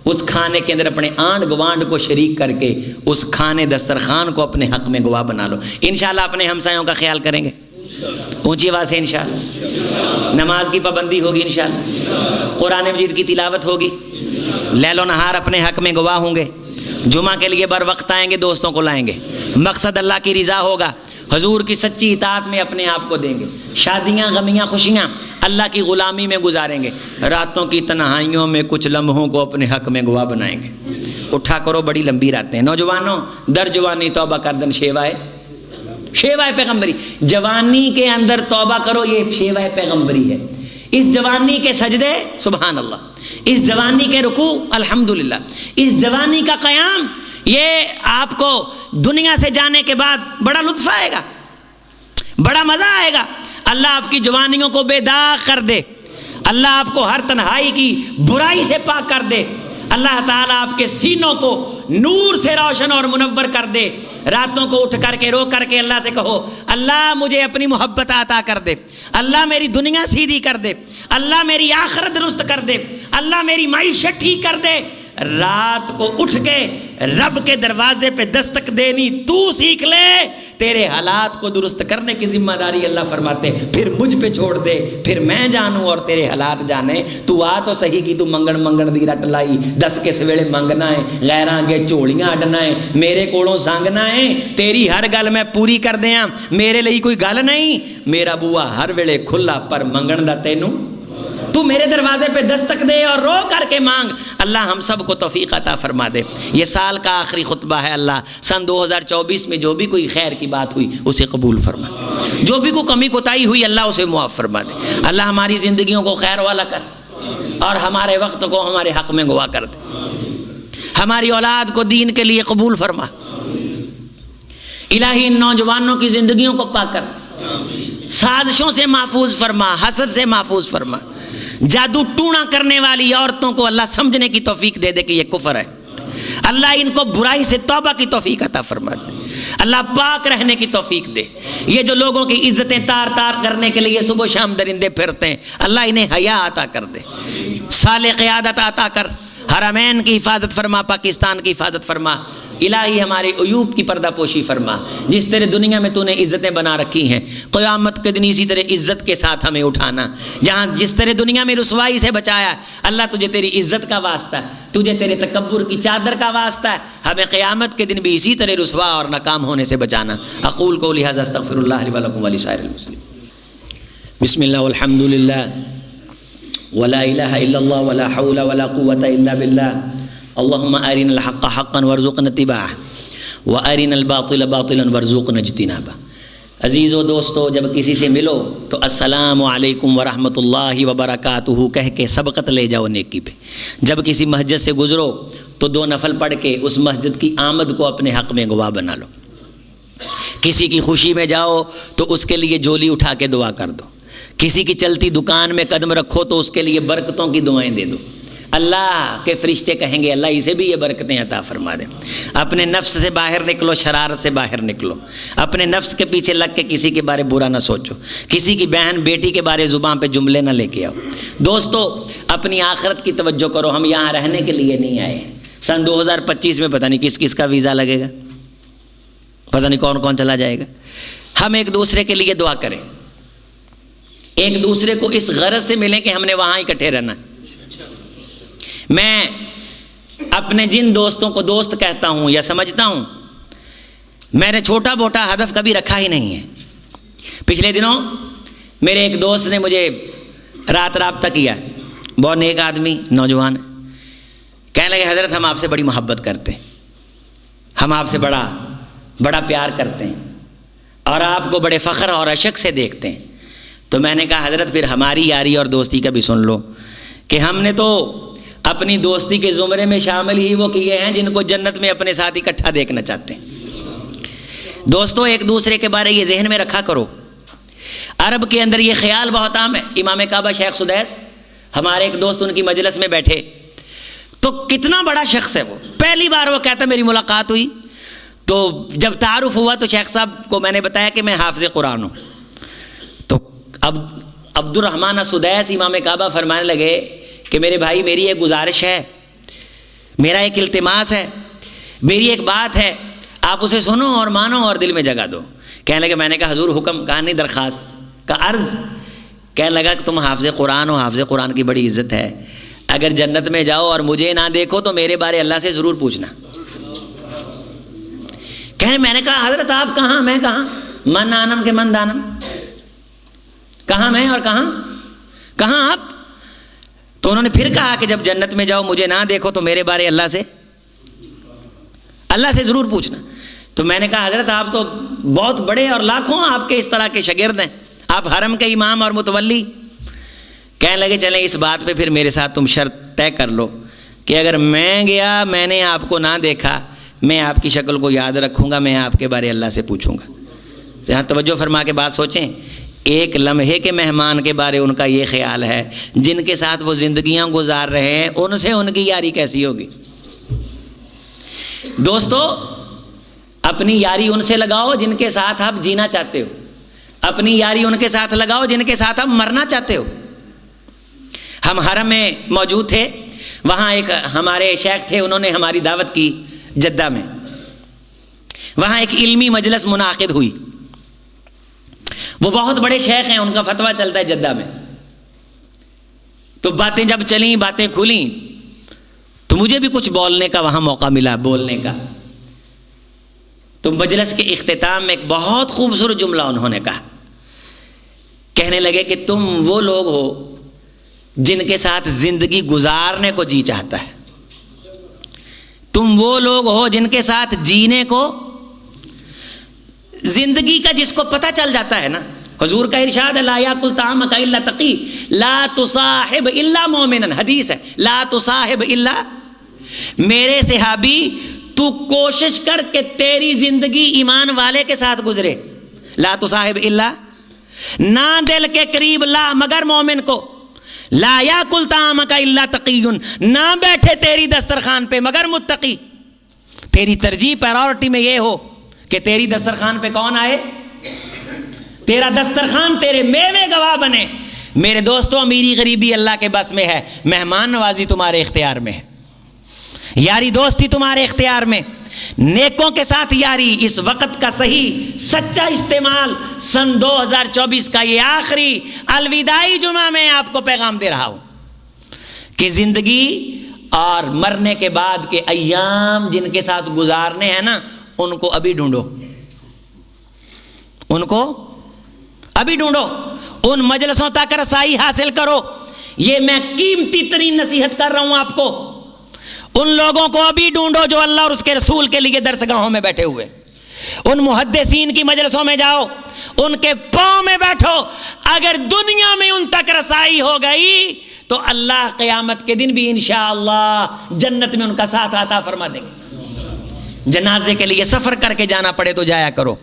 اس کھانے کے اندر اپنے آنڈ گوانڈ کو شریک کر کے اس کھانے دسترخوان کو اپنے حق میں گواہ بنا لو۔ انشاءاللہ اپنے ہمسایوں کا خیال کریں گے، اونچی آواز سے انشاءاللہ۔ نماز کی پابندی ہوگی انشاءاللہ، قرآن مجید کی تلاوت ہوگی، لیل و نہار اپنے حق میں گواہ ہوں گے، جمعہ کے لیے بر وقت آئیں گے، دوستوں کو لائیں گے، مقصد اللہ کی رضا ہوگا، حضور کی سچی اطاعت میں اپنے آپ کو دیں گے، شادیاں غمیاں خوشیاں اللہ کی غلامی میں گزاریں گے، راتوں کی تنہائیوں میں کچھ لمحوں کو اپنے حق میں گواہ بنائیں گے۔ اٹھا کرو، بڑی لمبی راتیں ہیں نوجوانوں، در جوانی توبہ کردن شیوائے پیغمبری۔ جوانی کے اندر توبہ کرو، یہ شیوائے پیغمبری ہے۔ اس جوانی کے سجدے سبحان اللہ، اس جوانی کے رکوع الحمدللہ، اس جوانی کا قیام، یہ آپ کو دنیا سے جانے کے بعد بڑا لطف آئے گا، بڑا مزہ آئے گا۔ اللہ آپ کی جوانیوں کو بے داغ کر دے، اللہ آپ کو ہر تنہائی کی برائی سے پاک کر دے، اللہ تعالیٰ آپ کے سینوں کو نور سے روشن اور منور کر دے۔ راتوں کو اٹھ کر کے رو کر کے اللہ سے کہو اللہ مجھے اپنی محبت عطا کر دے، اللہ میری دنیا سیدھی کر دے، اللہ میری آخرت درست کر دے، اللہ میری معیشت ٹھیک کر دے۔ رات کو اٹھ کے رب کے دروازے پہ دستک دینی تو سیکھ لے، تیرے حالات کو درست کرنے کی ذمہ داری اللہ فرماتے، پھر مجھ پہ چھوڑ دے، پھر میں جانوں اور تیرے حالات جانے۔ تو آ تو صحیح کی تو منگن دی رٹ لائی، 10 کے سویلے منگنا ہے، غیراں گے چوڑیاں اڈنا ہے، میرے کولوں سانگنا ہے، تیری ہر گل میں پوری کر دیاں، میرے لیے کوئی گل نہیں، میرا بوا ہر ویلے کھلا، پر منگن دا تینوں تو میرے دروازے پہ دستک دے اور رو کر کے مانگ. اللہ ہم سب کو توفیق عطا فرما دے. یہ سال کا آخری خطبہ ہے. اللہ سن 2024 میں جو بھی کوئی خیر کی بات ہوئی اسے قبول فرما. جو بھی کوئی کمی کوتاہی ہوئی اللہ اسے معاف فرما دے. اللہ ہماری زندگیوں کو خیر والا کر اور ہمارے وقت کو ہمارے حق میں گواہ کر دے. ہماری اولاد کو دین کے لیے قبول فرما. الہی ان نوجوانوں کی زندگیوں کو پاک کر, سازشوں سے محفوظ فرما, حسد سے محفوظ فرما. جادو ٹونا کرنے والی عورتوں کو اللہ سمجھنے کی توفیق دے دے کہ یہ کفر ہے. اللہ ان کو برائی سے توبہ کی توفیق عطا فرما دے. اللہ پاک رہنے کی توفیق دے. یہ جو لوگوں کی عزتیں تار تار کرنے کے لیے صبح شام درندے پھرتے ہیں, اللہ انہیں حیا عطا کر دے. صالح قیادت عطا کر. حرمین کی حفاظت فرما, پاکستان کی حفاظت فرما. الہی ہمارے عیوب کی پردہ پوشی فرما. جس طرح دنیا میں تو نے عزتیں بنا رکھی ہیں, قیامت کے دن اسی طرح عزت کے ساتھ ہمیں اٹھانا. جہاں جس طرح دنیا میں رسوائی سے بچایا, اللہ تجھے تیری عزت کا واسطہ ہے, تجھے تیرے تکبر کی چادر کا واسطہ ہے, ہمیں قیامت کے دن بھی اسی طرح رسوا اور ناکام ہونے سے بچانا. اقول قولی ھذا استغفر اللہ لی ولکم ولسائر المسلمین. بسم اللہ والحمد للہ ولا الہ الا اللہ ولا حول ولا قوة الا باللہ. اللہم ارنا الحق حقا وارزقنا اتباعہ وارنا الباطل باطلا وارزقنا اجتنابہ. عزیزو دوستو, جب کسی سے ملو تو السلام علیکم ورحمۃ اللہ وبرکاتہ کہہ کے سبقت لے جاؤ نیکی پہ. جب کسی مسجد سے گزرو تو 2 نفل پڑھ کے اس مسجد کی آمد کو اپنے حق میں گواہ بنا لو. کسی کی خوشی میں جاؤ تو اس کے لیے جھولی اٹھا کے دعا کر دو. کسی کی چلتی دکان میں قدم رکھو تو اس کے لیے برکتوں کی دعائیں دے دو. اللہ کے فرشتے کہیں گے اللہ اسے بھی یہ برکتیں عطا فرما دے. اپنے نفس سے باہر نکلو, شرارت سے باہر نکلو. اپنے نفس کے پیچھے لگ کے کسی کے بارے برا نہ سوچو. کسی کی بہن بیٹی کے بارے زبان پہ جملے نہ لے کے آؤ. دوستو, اپنی آخرت کی توجہ کرو. ہم یہاں رہنے کے لیے نہیں آئے ہیں. سن 2025 میں پتہ نہیں کس کس کا ویزا لگے گا, پتہ نہیں کون کون چلا جائے گا. ہم ایک دوسرے کے لیے دعا کریں, ایک دوسرے کو اس غرض سے ملیں کہ ہم نے وہاں اکٹھے رہنا. میں اپنے جن دوستوں کو دوست کہتا ہوں یا سمجھتا ہوں, میں نے چھوٹا موٹا ہدف کبھی رکھا ہی نہیں ہے. پچھلے دنوں میرے ایک دوست نے مجھے رات رابطہ کیا, بہت نیک آدمی, نوجوان, کہنے لگے حضرت ہم آپ سے بڑی محبت کرتے ہیں, ہم آپ سے بڑا پیار کرتے ہیں اور آپ کو بڑے فخر اور اشک سے دیکھتے ہیں. تو میں نے کہا حضرت پھر ہماری یاری اور دوستی کا بھی سن لو کہ ہم نے تو اپنی دوستی کے زمرے میں شامل ہی وہ کیے ہیں جن کو جنت میں اپنے ساتھ اکٹھا دیکھنا چاہتے ہیں. دوستو, ایک دوسرے کے بارے یہ ذہن میں رکھا کرو. عرب کے اندر یہ خیال بہت عام ہے. امام کعبہ شیخ سدیس, ہمارے ایک دوست ان کی مجلس میں بیٹھے تو کتنا بڑا شخص ہے وہ. پہلی بار وہ کہتا میری ملاقات ہوئی تو جب تعارف ہوا تو شیخ صاحب کو میں نے بتایا کہ میں حافظ قرآن ہوں. تو اب عبد الرحمن سدیس امام کعبہ فرمانے لگے کہ میرے بھائی میری ایک گزارش ہے, میرا ایک التماس ہے, میری ایک بات ہے, آپ اسے سنو اور مانو اور دل میں جگہ دو. کہنے لگے, میں نے کہا حضور حکم, کہا نہیں درخواست, کا عرض. کہنے لگا کہ تم حافظ قرآن ہو, حافظ قرآن کی بڑی عزت ہے, اگر جنت میں جاؤ اور مجھے نہ دیکھو تو میرے بارے اللہ سے ضرور پوچھنا. کہنے میں نے کہا حضرت آپ کہاں, میں کہاں, من آنم کے من دانم, کہاں میں اور کہاں آپ. تو انہوں نے پھر کہا کہ جب جنت میں جاؤ مجھے نہ دیکھو تو میرے بارے اللہ سے ضرور پوچھنا. تو میں نے کہا حضرت آپ تو بہت بڑے اور لاکھوں آپ کے اس طرح کے شاگرد ہیں, آپ حرم کے امام اور متولی. کہنے لگے چلیں اس بات پہ پھر میرے ساتھ تم شرط طے کر لو کہ اگر میں گیا, میں نے آپ کو نہ دیکھا, میں آپ کی شکل کو یاد رکھوں گا, میں آپ کے بارے اللہ سے پوچھوں گا. یہاں توجہ فرما کے بات سوچیں. ایک لمحے کے مہمان کے بارے ان کا یہ خیال ہے, جن کے ساتھ وہ زندگیاں گزار رہے ہیں ان سے ان کی یاری کیسی ہوگی. دوستو, اپنی یاری ان سے لگاؤ جن کے ساتھ آپ جینا چاہتے ہو, اپنی یاری ان کے ساتھ لگاؤ جن کے ساتھ آپ مرنا چاہتے ہو. ہم حرم میں موجود تھے, وہاں ایک ہمارے شیخ تھے, انہوں نے ہماری دعوت کی جدہ میں. وہاں ایک علمی مجلس منعقد ہوئی. وہ بہت بڑے شیخ ہیں, ان کا فتویٰ چلتا ہے جدہ میں. تو باتیں جب چلیں, باتیں کھلیں تو مجھے بھی کچھ بولنے کا وہاں موقع ملا, بولنے کا. تو مجلس کے اختتام میں ایک بہت خوبصورت جملہ انہوں نے کہا. کہنے لگے کہ تم وہ لوگ ہو جن کے ساتھ زندگی گزارنے کو جی چاہتا ہے. تم وہ لوگ ہو جن کے ساتھ جینے کو، زندگی کا جس کو پتہ چل جاتا ہے نا. حضور کا ارشاد ہے لا یاکل طعامک الا تقی لا تصاحب الا مومنا، حدیث ہے لا تصاحب الا. میرے صحابی تو کوشش کر کے تیری زندگی ایمان والے کے ساتھ گزرے. لا تصاحب الا، نہ دل کے قریب لا مگر مومن کو. لا یاکل طعامک الا تقی، نہ بیٹھے تیری دسترخوان پہ مگر متقی. تیری ترجیح پرائورٹی میں یہ ہو کہ تیری دسترخوان پہ کون آئے، تیرا دسترخوان تیرے میوے گواہ بنے. میرے دوستو، امیری غریبی اللہ کے بس میں ہے، مہمان نوازی تمہارے اختیار میں ہے، یاری دوستی تمہارے اختیار میں، نیکوں کے ساتھ یاری. اس وقت کا صحیح سچا استعمال. سن 2024 کا یہ آخری الوداعی جمعہ میں آپ کو پیغام دے رہا ہوں کہ زندگی اور مرنے کے بعد کے ایام جن کے ساتھ گزارنے ہیں نا، ان کو ابھی ڈھونڈو، ان کو ابھی ڈھونڈو، ان مجلسوں تک رسائی حاصل کرو. یہ میں قیمتی ترین نصیحت کر رہا ہوں آپ کو. ان لوگوں کو ابھی ڈھونڈو جو اللہ اور اس کے رسول کے لیے درسگاہوں میں بیٹھے ہوئے. ان محدثین کی مجلسوں میں جاؤ، ان کے پاؤں میں بیٹھو. اگر دنیا میں ان تک رسائی ہو گئی تو اللہ قیامت کے دن بھی انشاءاللہ جنت میں ان کا ساتھ عطا فرما دیں گے. جنازے کے لیے سفر کر کے جانا پڑے تو جایا کرو،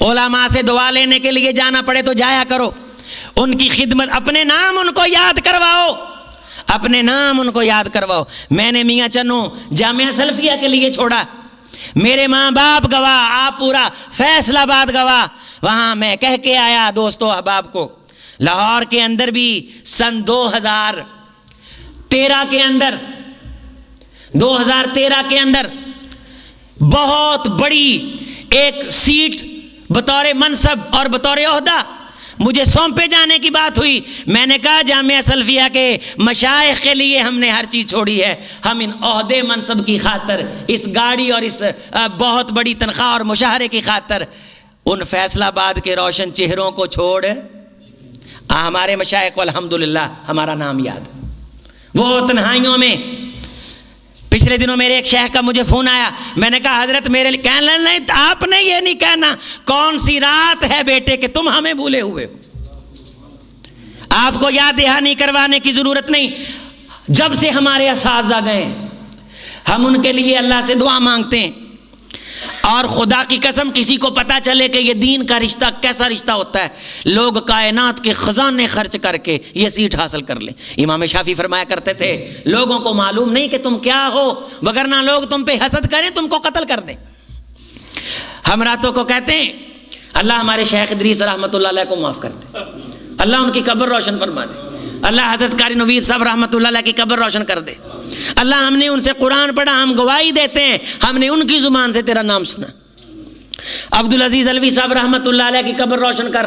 علماء سے دعا لینے کے لیے جانا پڑے تو جایا کرو. ان کی خدمت، اپنے نام ان کو یاد کرواؤ، اپنے نام ان کو یاد کرواؤ. میں نے میاں چنو جامعہ سلفیہ کے لیے چھوڑا، میرے ماں باپ گواہ، آپ پورا فیصل آباد گواہ. وہاں میں کہہ کے آیا دوستو احباب کو، لاہور کے اندر بھی سن 2013 کے اندر بہت بڑی ایک سیٹ بطور منصب اور بطور عہدہ مجھے سونپے جانے کی بات ہوئی. میں نے کہا جامعہ سلفیہ کے مشائخ کے لیے ہم نے ہر چیز چھوڑی ہے. ہم ان عہدے منصب کی خاطر، اس گاڑی اور اس بہت بڑی تنخواہ اور مشاہرے کی خاطر ان فیصل آباد کے روشن چہروں کو چھوڑ ہمارے مشائخ کو الحمدللہ ہمارا نام یاد. وہ تنہائیوں میں پچھلے دنوں میرے ایک شیخ کا مجھے فون آیا. میں نے کہا حضرت میرے لیے کہنا نہیں، آپ نے یہ نہیں کہنا کون سی رات ہے بیٹے کہ تم ہمیں بھولے ہوئے ہو. آپ کو یاد دہانی کروانے کی ضرورت نہیں. جب سے ہمارے اساتذہ گئے ہم ان کے لیے اللہ سے دعا مانگتے ہیں. اور خدا کی قسم کسی کو پتا چلے کہ یہ دین کا رشتہ کیسا رشتہ ہوتا ہے، لوگ کائنات کے خزانے خرچ کر کے یہ سیٹ حاصل کر لیں. امام شافعی فرمایا کرتے تھے لوگوں کو معلوم نہیں کہ تم کیا ہو، وگرنہ لوگ تم پہ حسد کریں، تم کو قتل کر دیں. ہم راتوں کو کہتے ہیں اللہ ہمارے شیخ ادریس رحمۃ اللہ علیہ کو معاف کر دے، اللہ ان کی قبر روشن فرما دے، اللہ حضرت قاری نوید صاحب رحمۃ اللہ علیہ کی قبر روشن کر دے. اللہ ہم نے ان سے قرآن پڑھا، ہم گواہی دیتے ہیں ہم نے ان کی زبان سے تیرا نام سنا. عبدالعزیز علوی صاحب رحمۃ اللہ علیہ کی قبر روشن کر،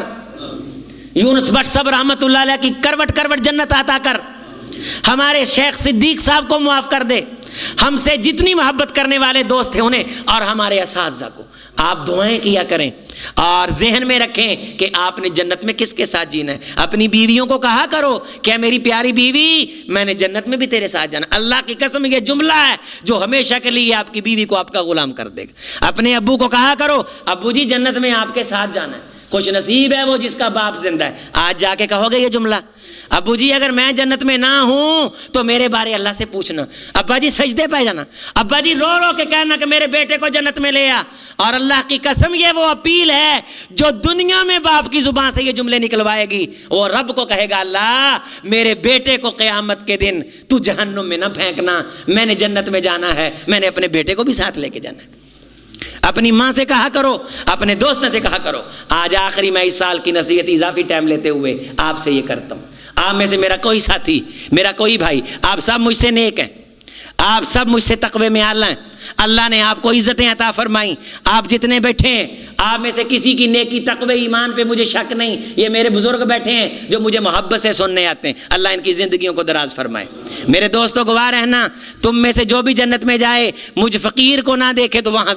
یونس بٹ صاحب رحمۃ اللہ علیہ کی کروٹ کروٹ جنت عطا کر. ہمارے شیخ صدیق صاحب کو معاف کر دے. ہم سے جتنی محبت کرنے والے دوست تھے انہیں اور ہمارے اساتذہ کو آپ دعائیں کیا کریں اور ذہن میں رکھیں کہ آپ نے جنت میں کس کے ساتھ جینا ہے. اپنی بیویوں کو کہا کرو کہ میری پیاری بیوی میں نے جنت میں بھی تیرے ساتھ جانا. اللہ کی قسم یہ جملہ ہے جو ہمیشہ کے لیے آپ کی بیوی کو آپ کا غلام کر دے گا. اپنے ابو کو کہا کرو ابو جی جنت میں آپ کے ساتھ جانا ہے. خوش نصیب ہے وہ جس کا باپ زندہ ہے. آج جا کے کہو گے یہ جملہ ابو جی اگر میں جنت میں نہ ہوں تو میرے بارے اللہ سے پوچھنا. ابا جی سجدے پہ جانا، ابا جی رو رو کے کہنا کہ میرے بیٹے کو جنت میں لے آ. اور اللہ کی قسم یہ وہ اپیل ہے جو دنیا میں باپ کی زبان سے یہ جملے نکلوائے گی وہ رب کو کہے گا اللہ میرے بیٹے کو قیامت کے دن تو جہنم میں نہ پھینکنا، میں نے جنت میں جانا ہے، میں نے اپنے بیٹے کو بھی ساتھ لے کے جانا ہے. اپنی ماں سے کہا کرو، اپنے دوستوں سے کہا کرو. آج آخری میں اس سال کی نصیحت اضافی ٹائم لیتے ہوئے آپ سے یہ کرتا ہوں. آپ میں سے میرا کوئی ساتھی، میرا کوئی بھائی، آپ سب مجھ سے نیک ہیں، آپ سب مجھ سے تقوی میں اعلیٰ ہیں. اللہ نے آپ کو عزتیں عطا فرمائیں. آپ جتنے بیٹھے ہیں آپ میں سے کسی کی نیکی تقوی ایمان پہ مجھے شک نہیں. یہ میرے بزرگ بیٹھے ہیں جو مجھے محبت سے سننے آتے ہیں. اللہ ان کی زندگیوں کو دراز فرمائے. میرے دوستوں گواہ رہنا تم میں سے جو بھی جنت میں جائے مجھ فقیر کو نہ دیکھے تو وہاں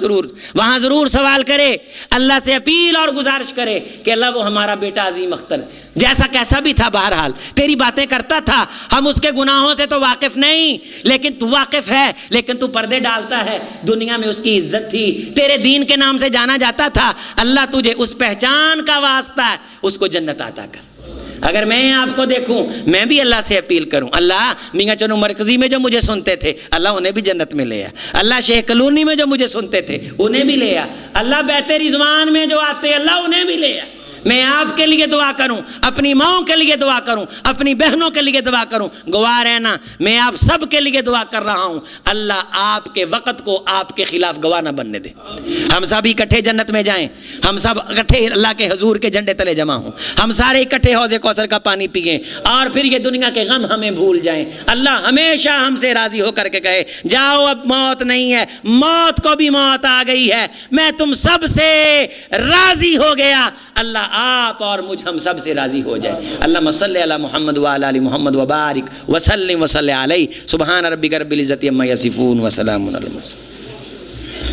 ضرور سوال کرے, اللہ سے اپیل اور گزارش کرے کہ اللہ وہ ہمارا بیٹا عظیم اختر جیسا کیسا بھی تھا بہرحال تیری باتیں کرتا تھا, ہم اس کے گناہوں سے تو واقف نہیں لیکن تو واقف ہے, لیکن تو پردے ڈالتا ہے. دنیا میں اس کی عزت تھی, تیرے دین کے نام سے جانا جاتا تھا. اللہ تجھے اس پہچان کا واسطہ ہے, اس کو جنت عطا کر. اگر میں آپ کو دیکھوں میں بھی اللہ سے اپیل کروں, اللہ میاں چنو مرکزی میں جو مجھے سنتے تھے اللہ انہیں بھی جنت میں لے آ. اللہ شیخ کلونی میں جو مجھے سنتے تھے انہیں بھی لے آ. اللہ بیت رضوان میں جو آتے اللہ انہیں بھی لے آ. میں آپ کے لیے دعا کروں, اپنی ماؤں کے لیے دعا کروں, اپنی بہنوں کے لیے دعا کروں. گواہ رہنا میں آپ سب کے لیے دعا کر رہا ہوں, اللہ آپ کے وقت کو آپ کے خلاف گواہ نہ بننے دے. ہم سب اکٹھے جنت میں جائیں, ہم سب اکٹھے اللہ کے حضور کے جھنڈے تلے جمع ہوں, ہم سارے اکٹھے حوض کوثر کا پانی پئیں اور پھر یہ دنیا کے غم ہمیں بھول جائیں. اللہ ہمیشہ ہم سے راضی ہو کر کے کہے جاؤ اب موت نہیں ہے, موت کو بھی موت آ گئی ہے, میں تم سب سے راضی ہو گیا. اللہ آپ اور مجھ ہم سب سے راضی ہو جائے. اللہم صلی علی محمد وعلی آل محمد وبارک وسلم وصلی علیہ. سبحان ربک رب العزت عما یصفون وسلام علی المرسلین.